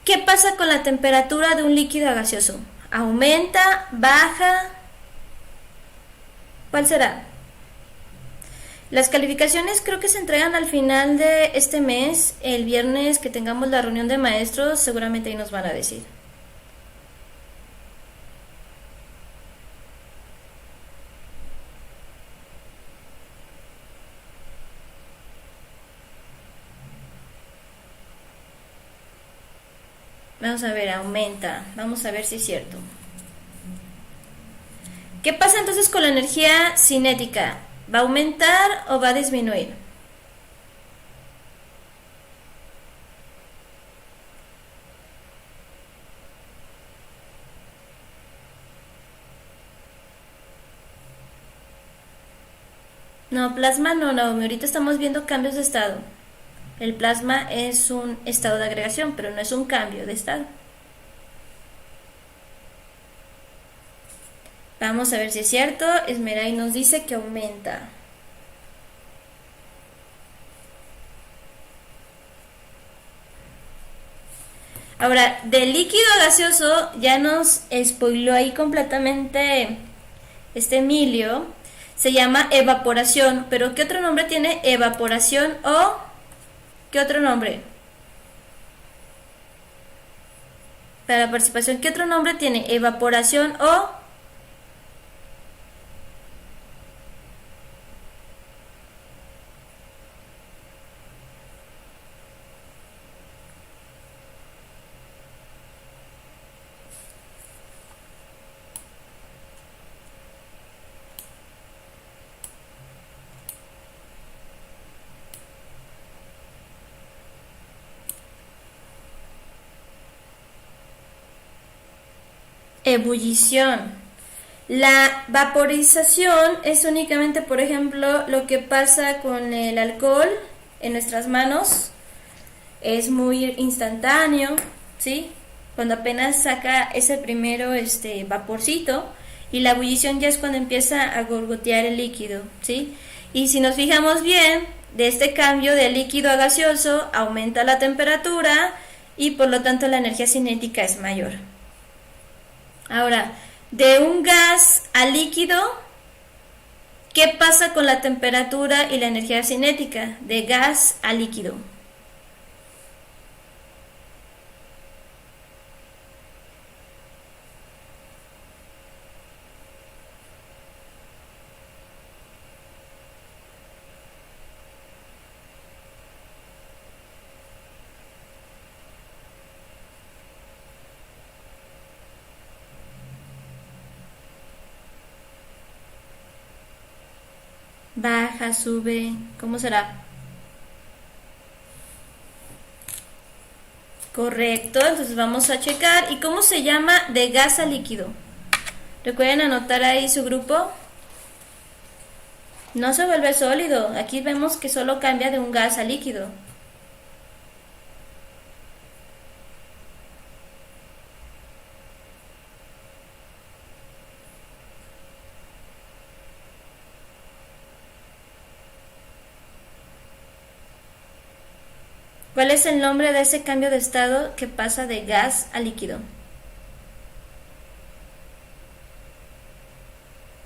[SPEAKER 1] ¿qué pasa con la temperatura de un líquido a gaseoso? ¿Aumenta? ¿Baja? ¿Cuál será? Las calificaciones creo que se entregan al final de este mes, el viernes que tengamos la reunión de maestros, seguramente ahí nos van a decir. Vamos a ver, aumenta. Vamos a ver si es cierto. ¿Qué pasa entonces con la energía cinética? ¿Va a aumentar o va a disminuir? No, plasma no, ahorita estamos viendo cambios de estado. El plasma es un estado de agregación, pero no es un cambio de estado. Vamos a ver si es cierto. Esmeray nos dice que aumenta. Ahora, de líquido a gaseoso ya nos spoiló ahí completamente Emilio. Se llama evaporación, pero ¿qué otro nombre tiene evaporación o qué otro nombre? Para la participación, ¿qué otro nombre tiene evaporación o? Ebullición. La vaporización es únicamente, por ejemplo, lo que pasa con el alcohol en nuestras manos. Es muy instantáneo, ¿sí? Cuando apenas saca ese primero vaporcito, y la ebullición ya es cuando empieza a gorgotear el líquido, ¿sí? Y si nos fijamos bien, de este cambio de líquido a gaseoso aumenta la temperatura y por lo tanto la energía cinética es mayor. Ahora, de un gas a líquido, ¿qué pasa con la temperatura y la energía cinética? De gas a líquido. Baja, sube, ¿cómo será? Correcto, entonces vamos a checar. ¿Y cómo se llama de gas a líquido? Recuerden anotar ahí su grupo. No se vuelve sólido, aquí vemos que solo cambia de un gas a líquido. ¿Cuál es el nombre de ese cambio de estado que pasa de gas a líquido?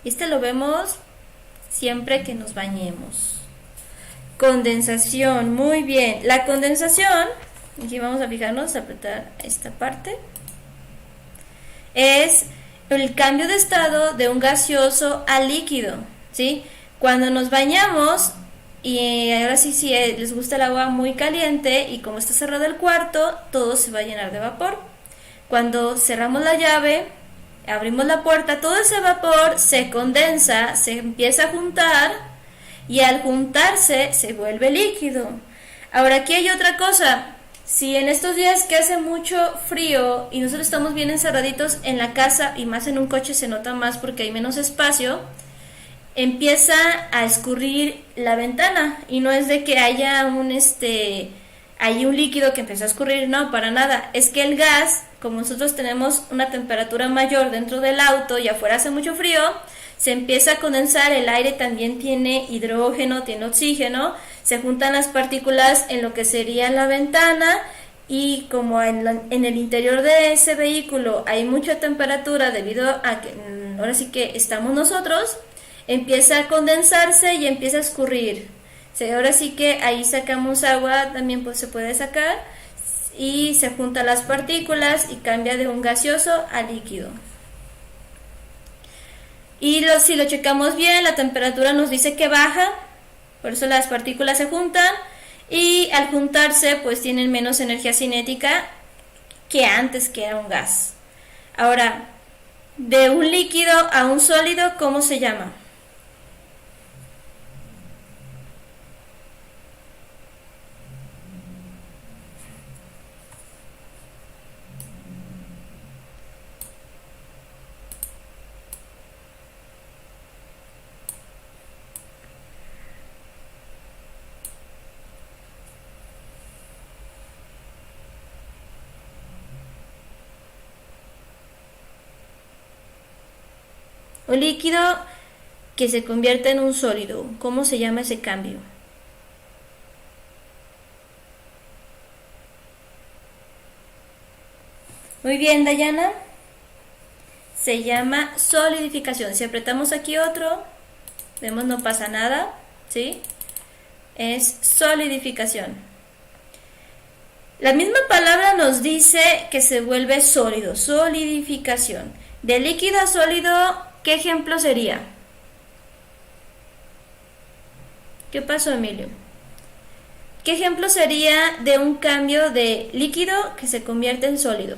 [SPEAKER 1] Este lo vemos siempre que nos bañemos. Condensación, muy bien. La condensación, aquí vamos a fijarnos, a apretar esta parte, es el cambio de estado de un gaseoso a líquido, ¿sí? Cuando nos bañamos, y ahora sí, si les gusta el agua muy caliente y como está cerrado el cuarto, todo se va a llenar de vapor. Cuando cerramos la llave, abrimos la puerta, todo ese vapor se condensa, se empieza a juntar y al juntarse se vuelve líquido. Ahora aquí hay otra cosa. Si en estos días que hace mucho frío y nosotros estamos bien encerraditos en la casa y más en un coche se nota más porque hay menos espacio, empieza a escurrir la ventana y no es de que haya hay un líquido que empieza a escurrir, no, para nada, es que el gas, como nosotros tenemos una temperatura mayor dentro del auto y afuera hace mucho frío, se empieza a condensar, el aire también tiene hidrógeno, tiene oxígeno, se juntan las partículas en lo que sería la ventana y como en el interior de ese vehículo hay mucha temperatura debido a que ahora sí que estamos nosotros, empieza a condensarse y empieza a escurrir. Ahora sí que ahí sacamos agua, también pues se puede sacar y se juntan las partículas y cambia de un gaseoso a líquido. Y si lo checamos bien, la temperatura nos dice que baja, por eso las partículas se juntan y al juntarse pues tienen menos energía cinética que antes que era un gas. Ahora, de un líquido a un sólido, ¿cómo se llama? Un líquido que se convierte en un sólido. ¿Cómo se llama ese cambio? Muy bien, Dayana. Se llama solidificación. Si apretamos aquí otro, vemos no pasa nada, ¿sí? Es solidificación. La misma palabra nos dice que se vuelve sólido, solidificación. De líquido a sólido, ¿qué ejemplo sería? ¿Qué pasó, Emilio? ¿Qué ejemplo sería de un cambio de líquido que se convierte en sólido?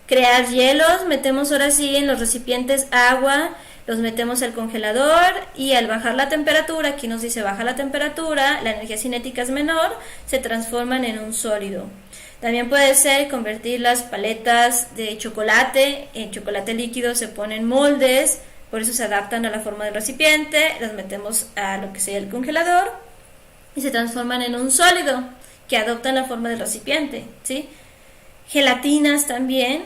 [SPEAKER 1] Crear hielos, metemos ahora sí en los recipientes agua, los metemos al congelador y al bajar la temperatura, aquí nos dice baja la temperatura, la energía cinética es menor, se transforman en un sólido. También puede ser convertir las paletas de chocolate en chocolate líquido, se ponen moldes, por eso se adaptan a la forma del recipiente, las metemos a lo que sería el congelador y se transforman en un sólido que adoptan la forma del recipiente, ¿sí? Gelatinas también,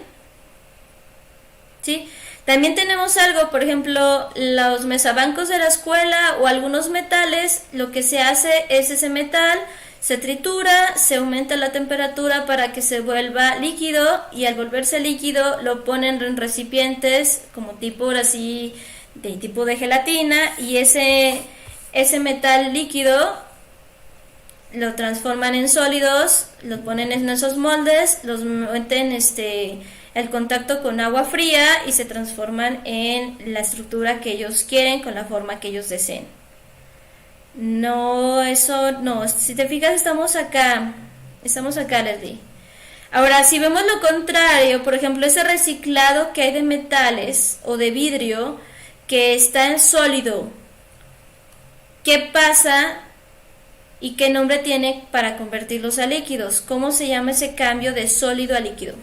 [SPEAKER 1] ¿sí? También tenemos algo, por ejemplo, los mesabancos de la escuela o algunos metales, lo que se hace es ese metal, se tritura, se aumenta la temperatura para que se vuelva líquido y al volverse líquido lo ponen en recipientes como tipo así, de tipo de gelatina y ese metal líquido lo transforman en sólidos, lo ponen en esos moldes, los meten el contacto con agua fría y se transforman en la estructura que ellos quieren con la forma que ellos deseen. No, eso no, si te fijas estamos acá, Leslie. Ahora, si vemos lo contrario, por ejemplo, ese reciclado que hay de metales o de vidrio que está en sólido, ¿qué pasa y qué nombre tiene para convertirlos a líquidos? ¿Cómo se llama ese cambio de sólido a líquido?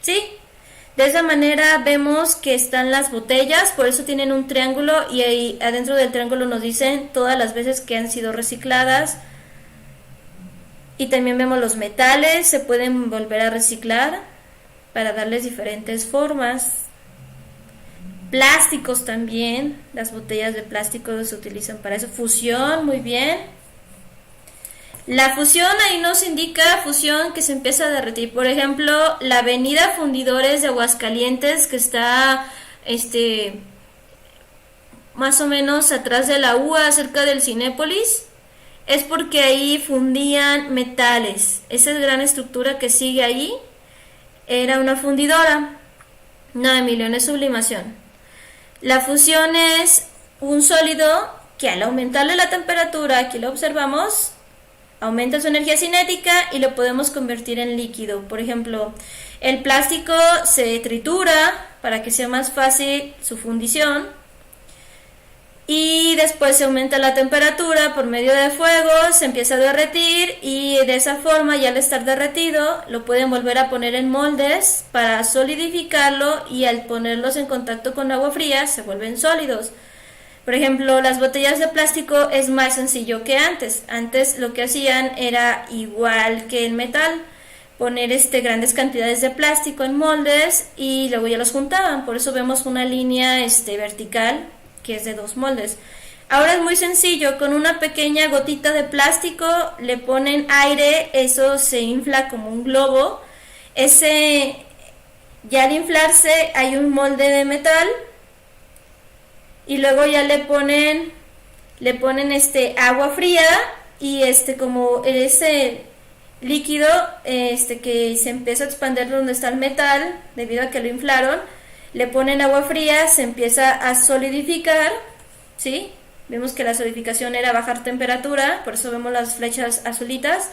[SPEAKER 1] ¿Sí? De esa manera vemos que están las botellas, por eso tienen un triángulo y ahí adentro del triángulo nos dicen todas las veces que han sido recicladas. Y también vemos los metales, se pueden volver a reciclar para darles diferentes formas. Plásticos también, las botellas de plástico se utilizan para eso. Fusión, muy bien. La fusión ahí nos indica fusión que se empieza a derretir. Por ejemplo, la avenida Fundidores de Aguascalientes, que está más o menos atrás de la UA, cerca del Cinépolis, es porque ahí fundían metales. Esa gran estructura que sigue ahí era una fundidora. No, Emilio, no es sublimación. La fusión es un sólido que al aumentarle la temperatura, aquí lo observamos, aumenta su energía cinética y lo podemos convertir en líquido. Por ejemplo, el plástico se tritura para que sea más fácil su fundición. Y después se aumenta la temperatura por medio de fuego, se empieza a derretir y de esa forma, ya al estar derretido, lo pueden volver a poner en moldes para solidificarlo y al ponerlos en contacto con agua fría se vuelven sólidos. Por ejemplo, las botellas de plástico es más sencillo que antes. Antes lo que hacían era igual que el metal, poner grandes cantidades de plástico en moldes y luego ya los juntaban. Por eso vemos una línea vertical que es de 2 moldes. Ahora es muy sencillo, con una pequeña gotita de plástico le ponen aire, eso se infla como un globo. Ya al inflarse hay un molde de metal y luego ya le ponen agua fría y como ese líquido que se empieza a expandir donde está el metal debido a que lo inflaron, le ponen agua fría, se empieza a solidificar, ¿sí? Vemos que la solidificación era bajar temperatura, por eso vemos las flechas azulitas,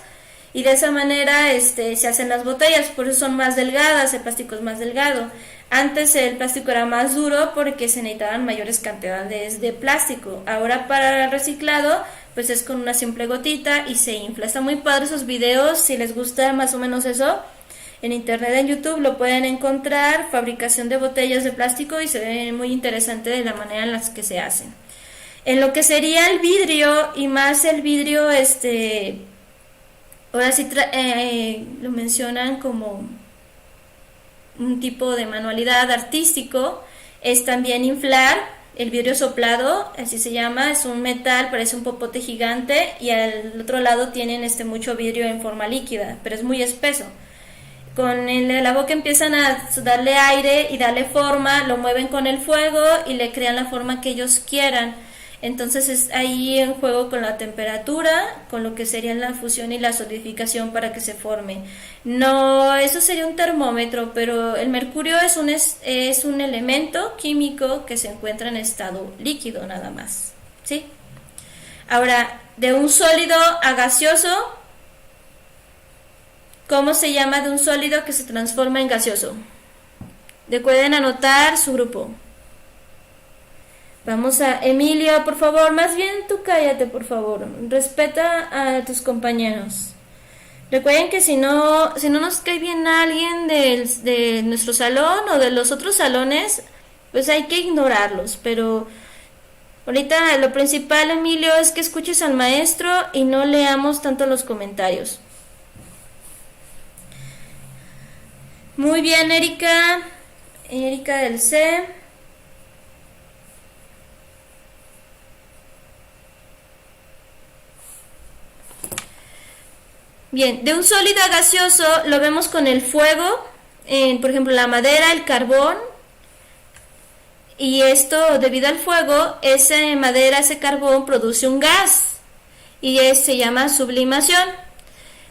[SPEAKER 1] y de esa manera se hacen las botellas, por eso son más delgadas, el plástico es más delgado. Antes el plástico era más duro porque se necesitaban mayores cantidades de plástico. Ahora para el reciclado, pues es con una simple gotita y se infla. Está muy padre esos videos, si les gusta más o menos eso. En internet, en YouTube, lo pueden encontrar, fabricación de botellas de plástico, y se ve muy interesante de la manera en la que se hacen. En lo que sería el vidrio, y más el vidrio, ahora sí lo mencionan como un tipo de manualidad artístico, es también inflar el vidrio soplado, así se llama, es un metal, parece un popote gigante, y al otro lado tienen mucho vidrio en forma líquida, pero es muy espeso. Con la boca empiezan a darle aire y darle forma, lo mueven con el fuego y le crean la forma que ellos quieran. Entonces es ahí en juego con la temperatura, con lo que sería la fusión y la solidificación para que se forme. No, eso sería un termómetro, pero el mercurio es un elemento químico que se encuentra en estado líquido nada más, ¿sí? Ahora, de un sólido a gaseoso, ¿cómo se llama de un sólido que se transforma en gaseoso? Recuerden anotar su grupo. Vamos a Emilio, por favor, más bien tú cállate, por favor. Respeta a tus compañeros. Recuerden que si no nos cae bien alguien de nuestro salón o de los otros salones, pues hay que ignorarlos. Pero ahorita lo principal, Emilio, es que escuches al maestro y no leamos tanto los comentarios. Muy bien, Erika del C. Bien, de un sólido a gaseoso lo vemos con el fuego, por ejemplo la madera, el carbón, y esto debido al fuego, esa madera, ese carbón produce un gas y se llama sublimación.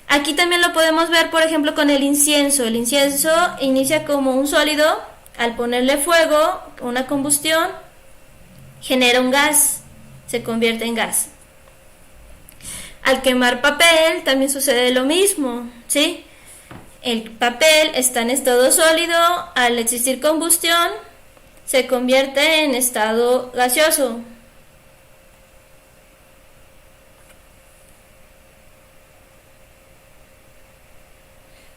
[SPEAKER 1] Aquí también lo podemos ver, por ejemplo, con el incienso. El incienso inicia como un sólido, al ponerle fuego, una combustión, genera un gas, se convierte en gas. Al quemar papel también sucede lo mismo, ¿sí? El papel está en estado sólido, al existir combustión, se convierte en estado gaseoso.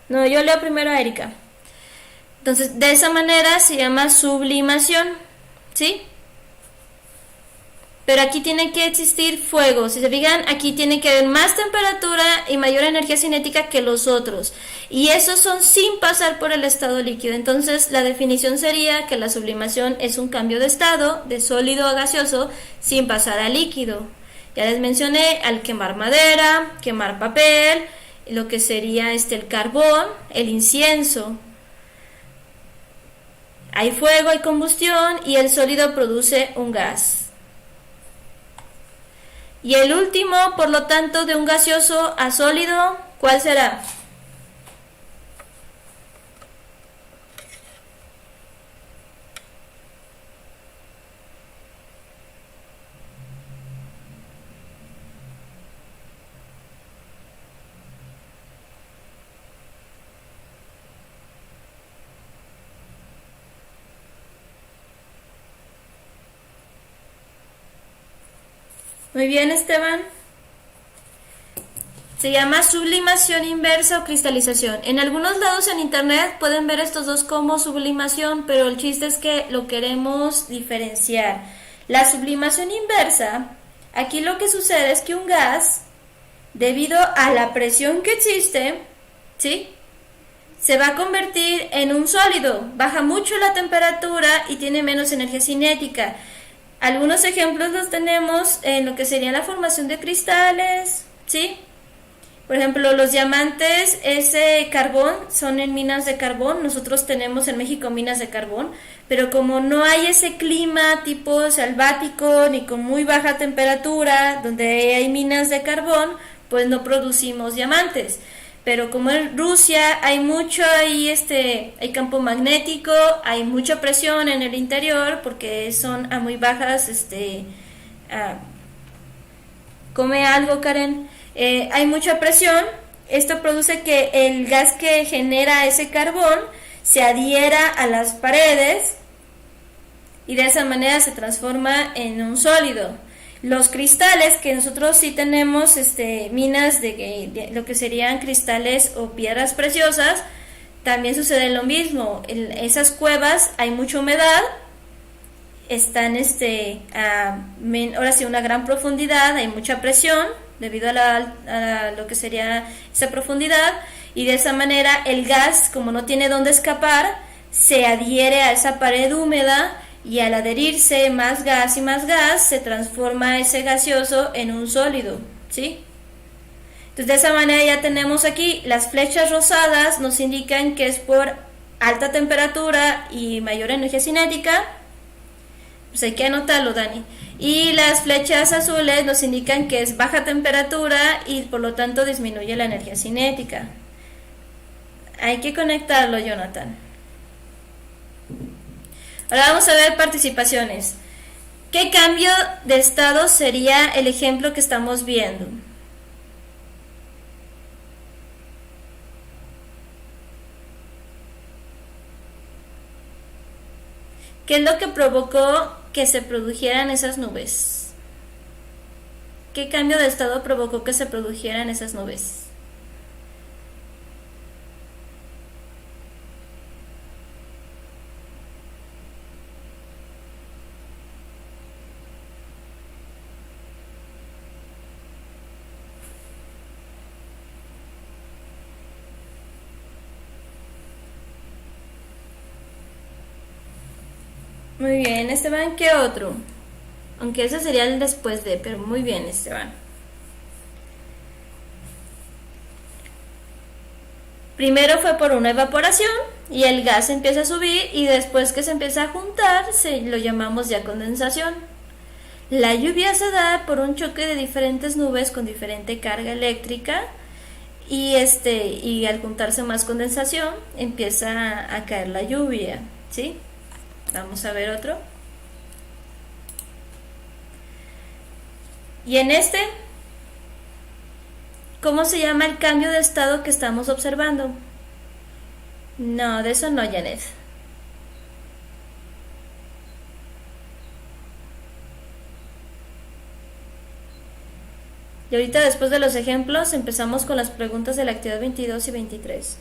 [SPEAKER 1] No, yo leo primero a Erika. Entonces, de esa manera se llama sublimación, ¿sí? Pero aquí tiene que existir fuego. Si se fijan, aquí tiene que haber más temperatura y mayor energía cinética que los otros. Y esos son sin pasar por el estado líquido. Entonces, la definición sería que la sublimación es un cambio de estado, de sólido a gaseoso, sin pasar a líquido. Ya les mencioné al quemar madera, quemar papel, lo que sería el carbón, el incienso. Hay fuego, hay combustión y el sólido produce un gas. Y el último, por lo tanto, de un gaseoso a sólido, ¿cuál será? Muy bien, Esteban. Se llama sublimación inversa o cristalización. En algunos lados en internet pueden ver estos dos como sublimación, pero el chiste es que lo queremos diferenciar. La sublimación inversa, aquí lo que sucede es que un gas, debido a la presión que existe, ¿sí?, se va a convertir en un sólido. Baja mucho la temperatura y tiene menos energía cinética. Algunos ejemplos los tenemos en lo que sería la formación de cristales, ¿sí? Por ejemplo, los diamantes, ese carbón, son en minas de carbón. Nosotros tenemos en México minas de carbón, pero como no hay ese clima tipo selvático ni con muy baja temperatura, donde hay minas de carbón, pues no producimos diamantes. Pero como en Rusia hay mucho ahí, hay campo magnético, hay mucha presión en el interior porque son a muy bajas, come algo, Karen. Hay mucha presión. Esto produce que el gas que genera ese carbón se adhiera a las paredes y de esa manera se transforma en un sólido. Los cristales, que nosotros sí tenemos minas de lo que serían cristales o piedras preciosas, también sucede lo mismo. En esas cuevas hay mucha humedad, están ahora sí una gran profundidad, hay mucha presión debido a lo que sería esa profundidad, y de esa manera el gas, como no tiene dónde escapar, se adhiere a esa pared húmeda, y al adherirse más gas y más gas, se transforma ese gaseoso en un sólido, ¿sí? Entonces, de esa manera ya tenemos aquí las flechas rosadas, nos indican que es por alta temperatura y mayor energía cinética. Pues hay que anotarlo, Dani. Y las flechas azules nos indican que es baja temperatura y por lo tanto disminuye la energía cinética. Hay que conectarlo, Jonathan. Ahora vamos a ver participaciones. ¿Qué cambio de estado sería el ejemplo que estamos viendo? ¿Qué es lo que provocó que se produjeran esas nubes? ¿Qué cambio de estado provocó que se produjeran esas nubes? Muy bien, Esteban, ¿qué otro? Aunque ese sería el después de, pero muy bien, Esteban. Primero fue por una evaporación y el gas empieza a subir y después que se empieza a juntar, lo llamamos ya condensación. La lluvia se da por un choque de diferentes nubes con diferente carga eléctrica y al juntarse más condensación empieza a caer la lluvia, ¿sí? Vamos a ver otro. Y en este, ¿cómo se llama el cambio de estado que estamos observando? No, de eso no, Janet. Y ahorita, después de los ejemplos, empezamos con las preguntas de la actividad 22 y 23.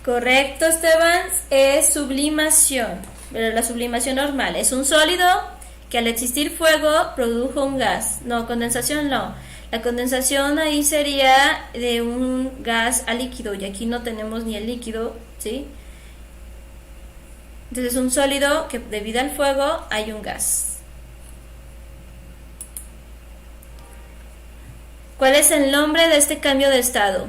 [SPEAKER 1] Correcto, Esteban, es sublimación. Pero la sublimación normal es un sólido que al existir fuego produjo un gas. No, condensación no. La condensación ahí sería de un gas a líquido y aquí no tenemos ni el líquido, ¿sí? Entonces es un sólido que debido al fuego hay un gas. ¿Cuál es el nombre de este cambio de estado?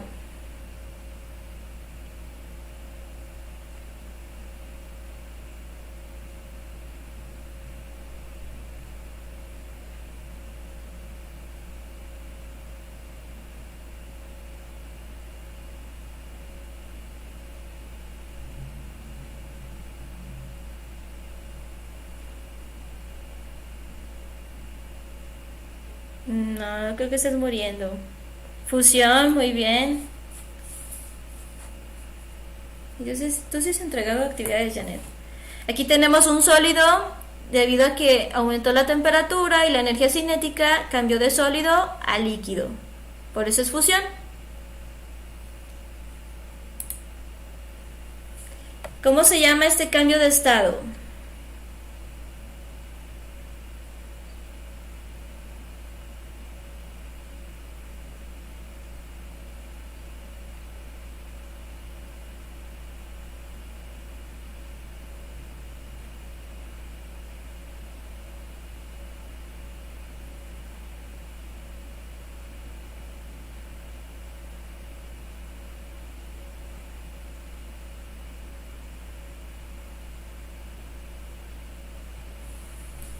[SPEAKER 1] No, creo que estás muriendo. Fusión, muy bien. Entonces, tú sí has entregado actividades, Janet. Aquí tenemos un sólido, debido a que aumentó la temperatura y la energía cinética, cambió de sólido a líquido. Por eso es fusión. ¿Cómo se llama este cambio de estado?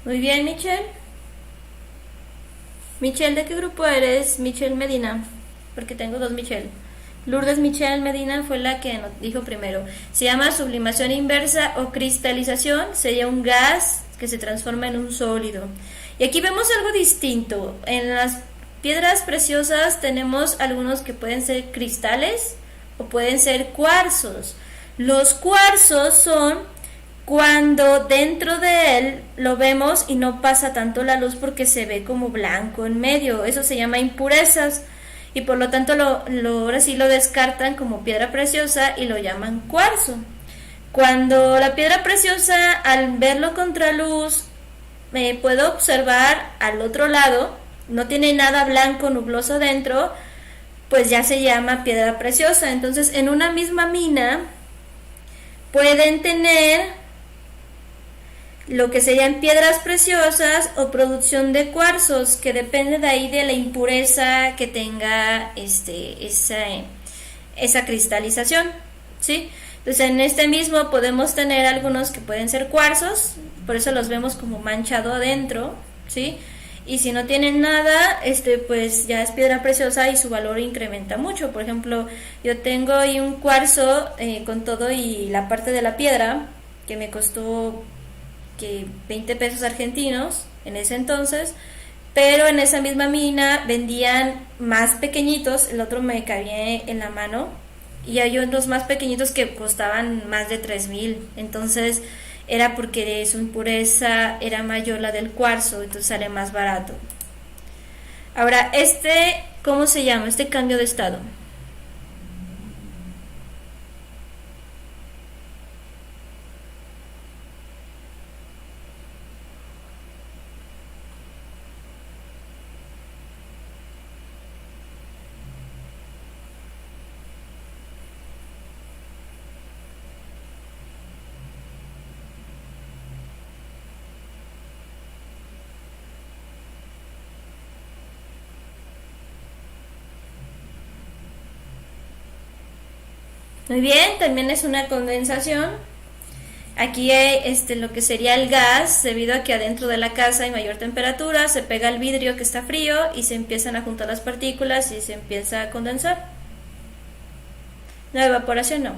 [SPEAKER 1] Muy bien, Michelle. Michelle, ¿de qué grupo eres? Michelle Medina, porque tengo dos Michelle. Lourdes Michelle Medina fue la que nos dijo primero. Se llama sublimación inversa o cristalización. Sería un gas que se transforma en un sólido. Y aquí vemos algo distinto. En las piedras preciosas tenemos algunos que pueden ser cristales o pueden ser cuarzos. Los cuarzos son cuando dentro de él lo vemos y no pasa tanto la luz porque se ve como blanco en medio. Eso se llama impurezas y por lo tanto ahora sí lo descartan como piedra preciosa y lo llaman cuarzo. Cuando la piedra preciosa, al verlo contra luz, puedo observar al otro lado, no tiene nada blanco nubloso dentro, pues ya se llama piedra preciosa. Entonces en una misma mina pueden tener lo que serían piedras preciosas o producción de cuarzos, que depende de ahí de la impureza que tenga esa cristalización, ¿sí? Entonces en este mismo podemos tener algunos que pueden ser cuarzos, por eso los vemos como manchado adentro, ¿sí? Y si no tienen nada, pues ya es piedra preciosa y su valor incrementa mucho. Por ejemplo, yo tengo ahí un cuarzo con todo y la parte de la piedra que me costó que 20 pesos argentinos en ese entonces, pero en esa misma mina vendían más pequeñitos, el otro me cabía en la mano y hay otros más pequeñitos que costaban más de 3,000, entonces era porque su impureza era mayor la del cuarzo, entonces sale más barato. Ahora, ¿cómo se llama? Este cambio de estado. Muy bien, también es una condensación. Aquí hay lo que sería el gas, debido a que adentro de la casa hay mayor temperatura, se pega al vidrio que está frío y se empiezan a juntar las partículas y se empieza a condensar. La evaporación no,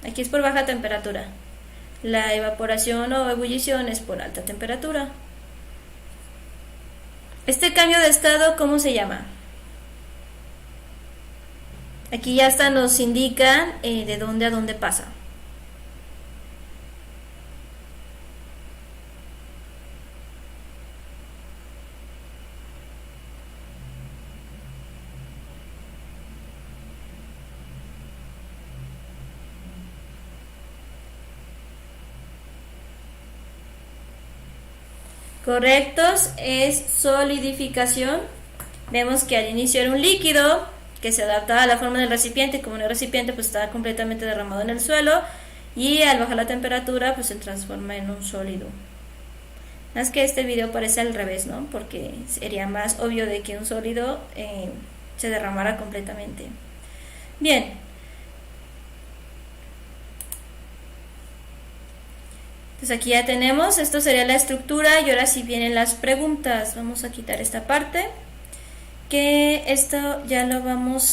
[SPEAKER 1] aquí es por baja temperatura. La evaporación o ebullición es por alta temperatura. Este cambio de estado, ¿cómo se llama? Aquí ya hasta nos indican de dónde a dónde pasa. Correctos, es solidificación. Vemos que al inicio era un líquido que se adaptaba a la forma del recipiente, y como en el recipiente pues estaba completamente derramado en el suelo, y al bajar la temperatura pues se transforma en un sólido. Más que este video parece al revés, ¿no? Porque sería más obvio de que un sólido se derramara completamente. Bien. Pues aquí ya tenemos, esto sería la estructura y ahora sí vienen las preguntas. Vamos a quitar esta parte, que esto ya lo vamos